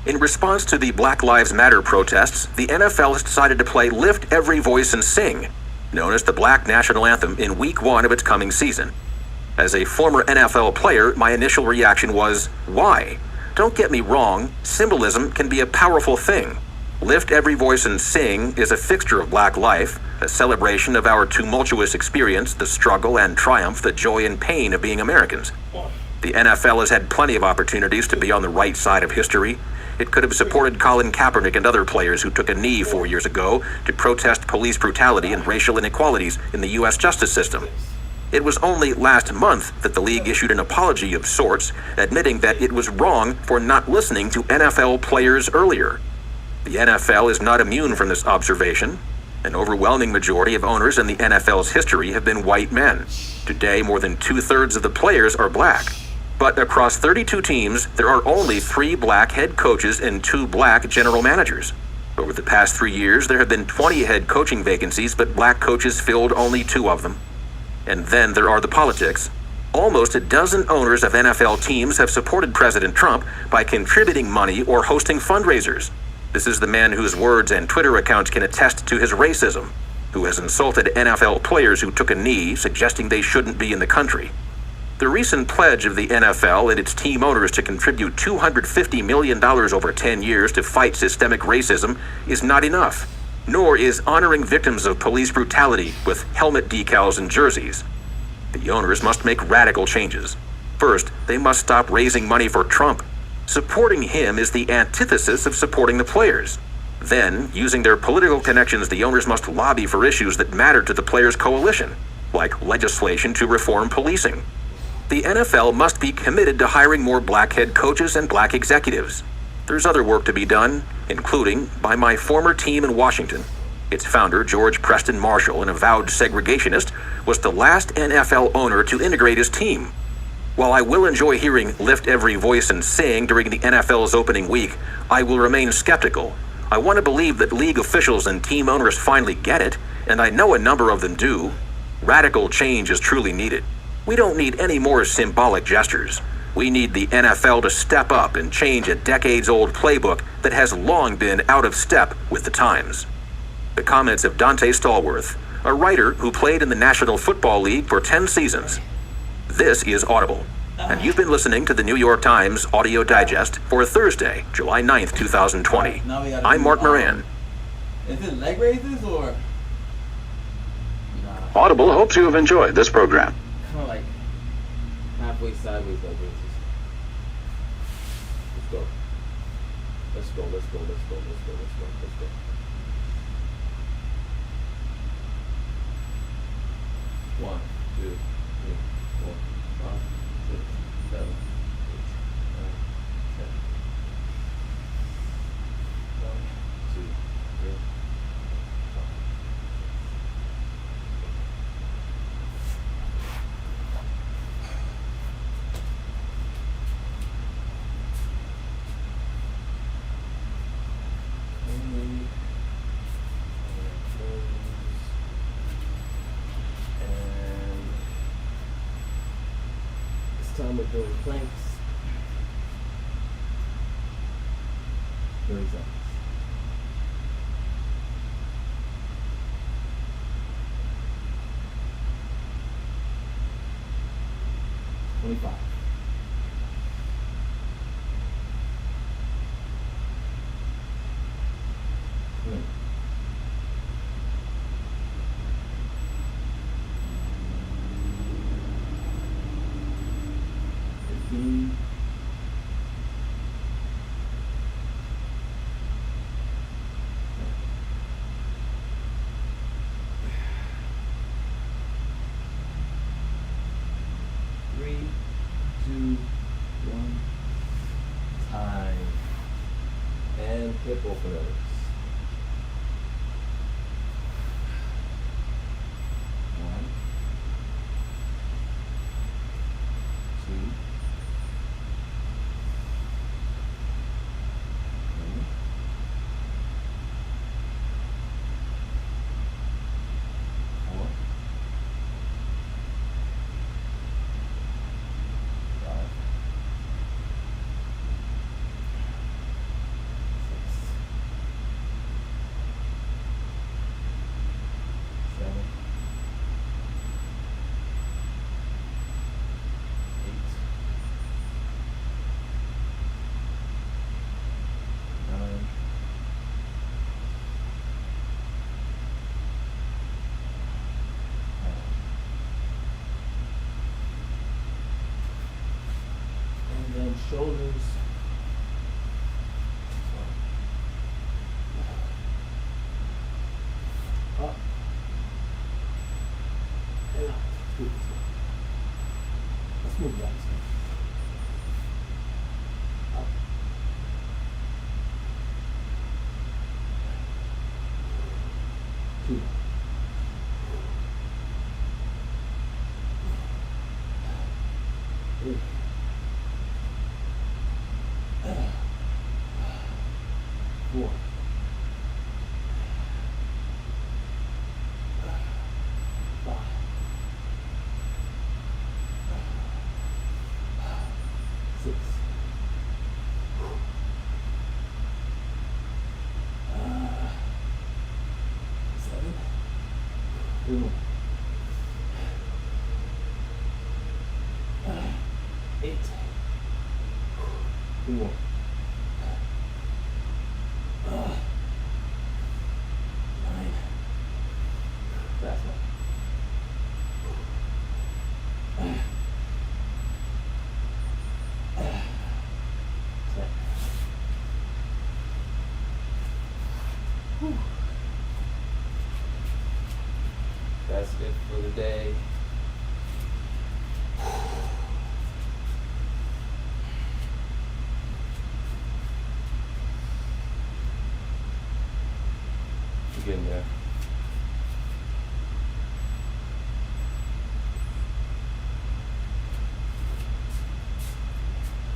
In response to the Black Lives Matter protests, the NFL has decided to play Lift Every Voice and Sing, known as the Black National Anthem, in Week 1 of its coming season. As a former NFL player, my initial reaction was, why? Don't get me wrong, symbolism can be a powerful thing. Lift Every Voice and Sing is a fixture of Black life, a celebration of our tumultuous experience, the struggle and triumph, the joy and pain of being Americans. The NFL has had plenty of opportunities to be on the right side of history. It could have supported Colin Kaepernick and other players who took a knee 4 years ago to protest police brutality and racial inequalities in the U.S. justice system. It was only last month that the league issued an apology of sorts, admitting that it was wrong for not listening to NFL players earlier. The NFL is not immune from this observation. An overwhelming majority of owners in the NFL's history have been white men. Today, more than 2/3 of the players are black. But across 32 teams, there are only 3 black head coaches and 2 black general managers. Over the past 3 years, there have been 20 head coaching vacancies, but black coaches filled only 2 of them. And then there are the politics. Almost a dozen owners of NFL teams have supported President Trump by contributing money or hosting fundraisers. This is the man whose words and Twitter accounts can attest to his racism, who has insulted NFL players who took a knee, suggesting they shouldn't be in the country. The recent pledge of the NFL and its team owners to contribute $250 million over 10 years to fight systemic racism is not enough, nor is honoring victims of police brutality with helmet decals and jerseys. The owners must make radical changes. First, they must stop raising money for Trump. Supporting him is the antithesis of supporting the players. Then, using their political connections, the owners must lobby for issues that matter to the players' coalition, like legislation to reform policing. The NFL must be committed to hiring more black head coaches and black executives. There's other work to be done, including by my former team in Washington. Its founder, George Preston Marshall, an avowed segregationist, was the last NFL owner to integrate his team. While I will enjoy hearing Lift Every Voice and Sing during the NFL's opening week, I will remain skeptical. I want to believe that league officials and team owners finally get it, and I know a number of them do. Radical change is truly needed. We don't need any more symbolic gestures. We need the NFL to step up and change a decades-old playbook that has long been out of step with the times. The comments of Dante Stallworth, a writer who played in the National Football League for 10 seasons. This is Audible, and you've been listening to the New York Times Audio Digest for Thursday, July 9th, 2020. I'm Mark Moran. Is it leg raises or? Audible hopes you have enjoyed this program. Kind of like halfway sideways leg raises. Let's go. Let's go. Let's go. Let's go. Let's go. Let's go. Let's go. 1, 2, 3, 4, 5, 6, 7, 8, 9, 10. 1, 2, 3, 4, 5. Time we're doing planks. 30 seconds. $25. Hip openers. 1, 2, 3, 4, 5, shoulders. Up. And up. Good. Let's move that. Up. 2. 3. 4. 5. 6. 7. 3 more. 8. 2 more. 9. Last one. 10. Whew. That's it for the day. We're getting there.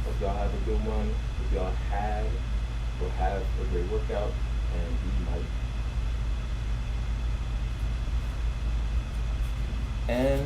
Hope y'all have a good one. Hope y'all had or have a great workout, and we might. And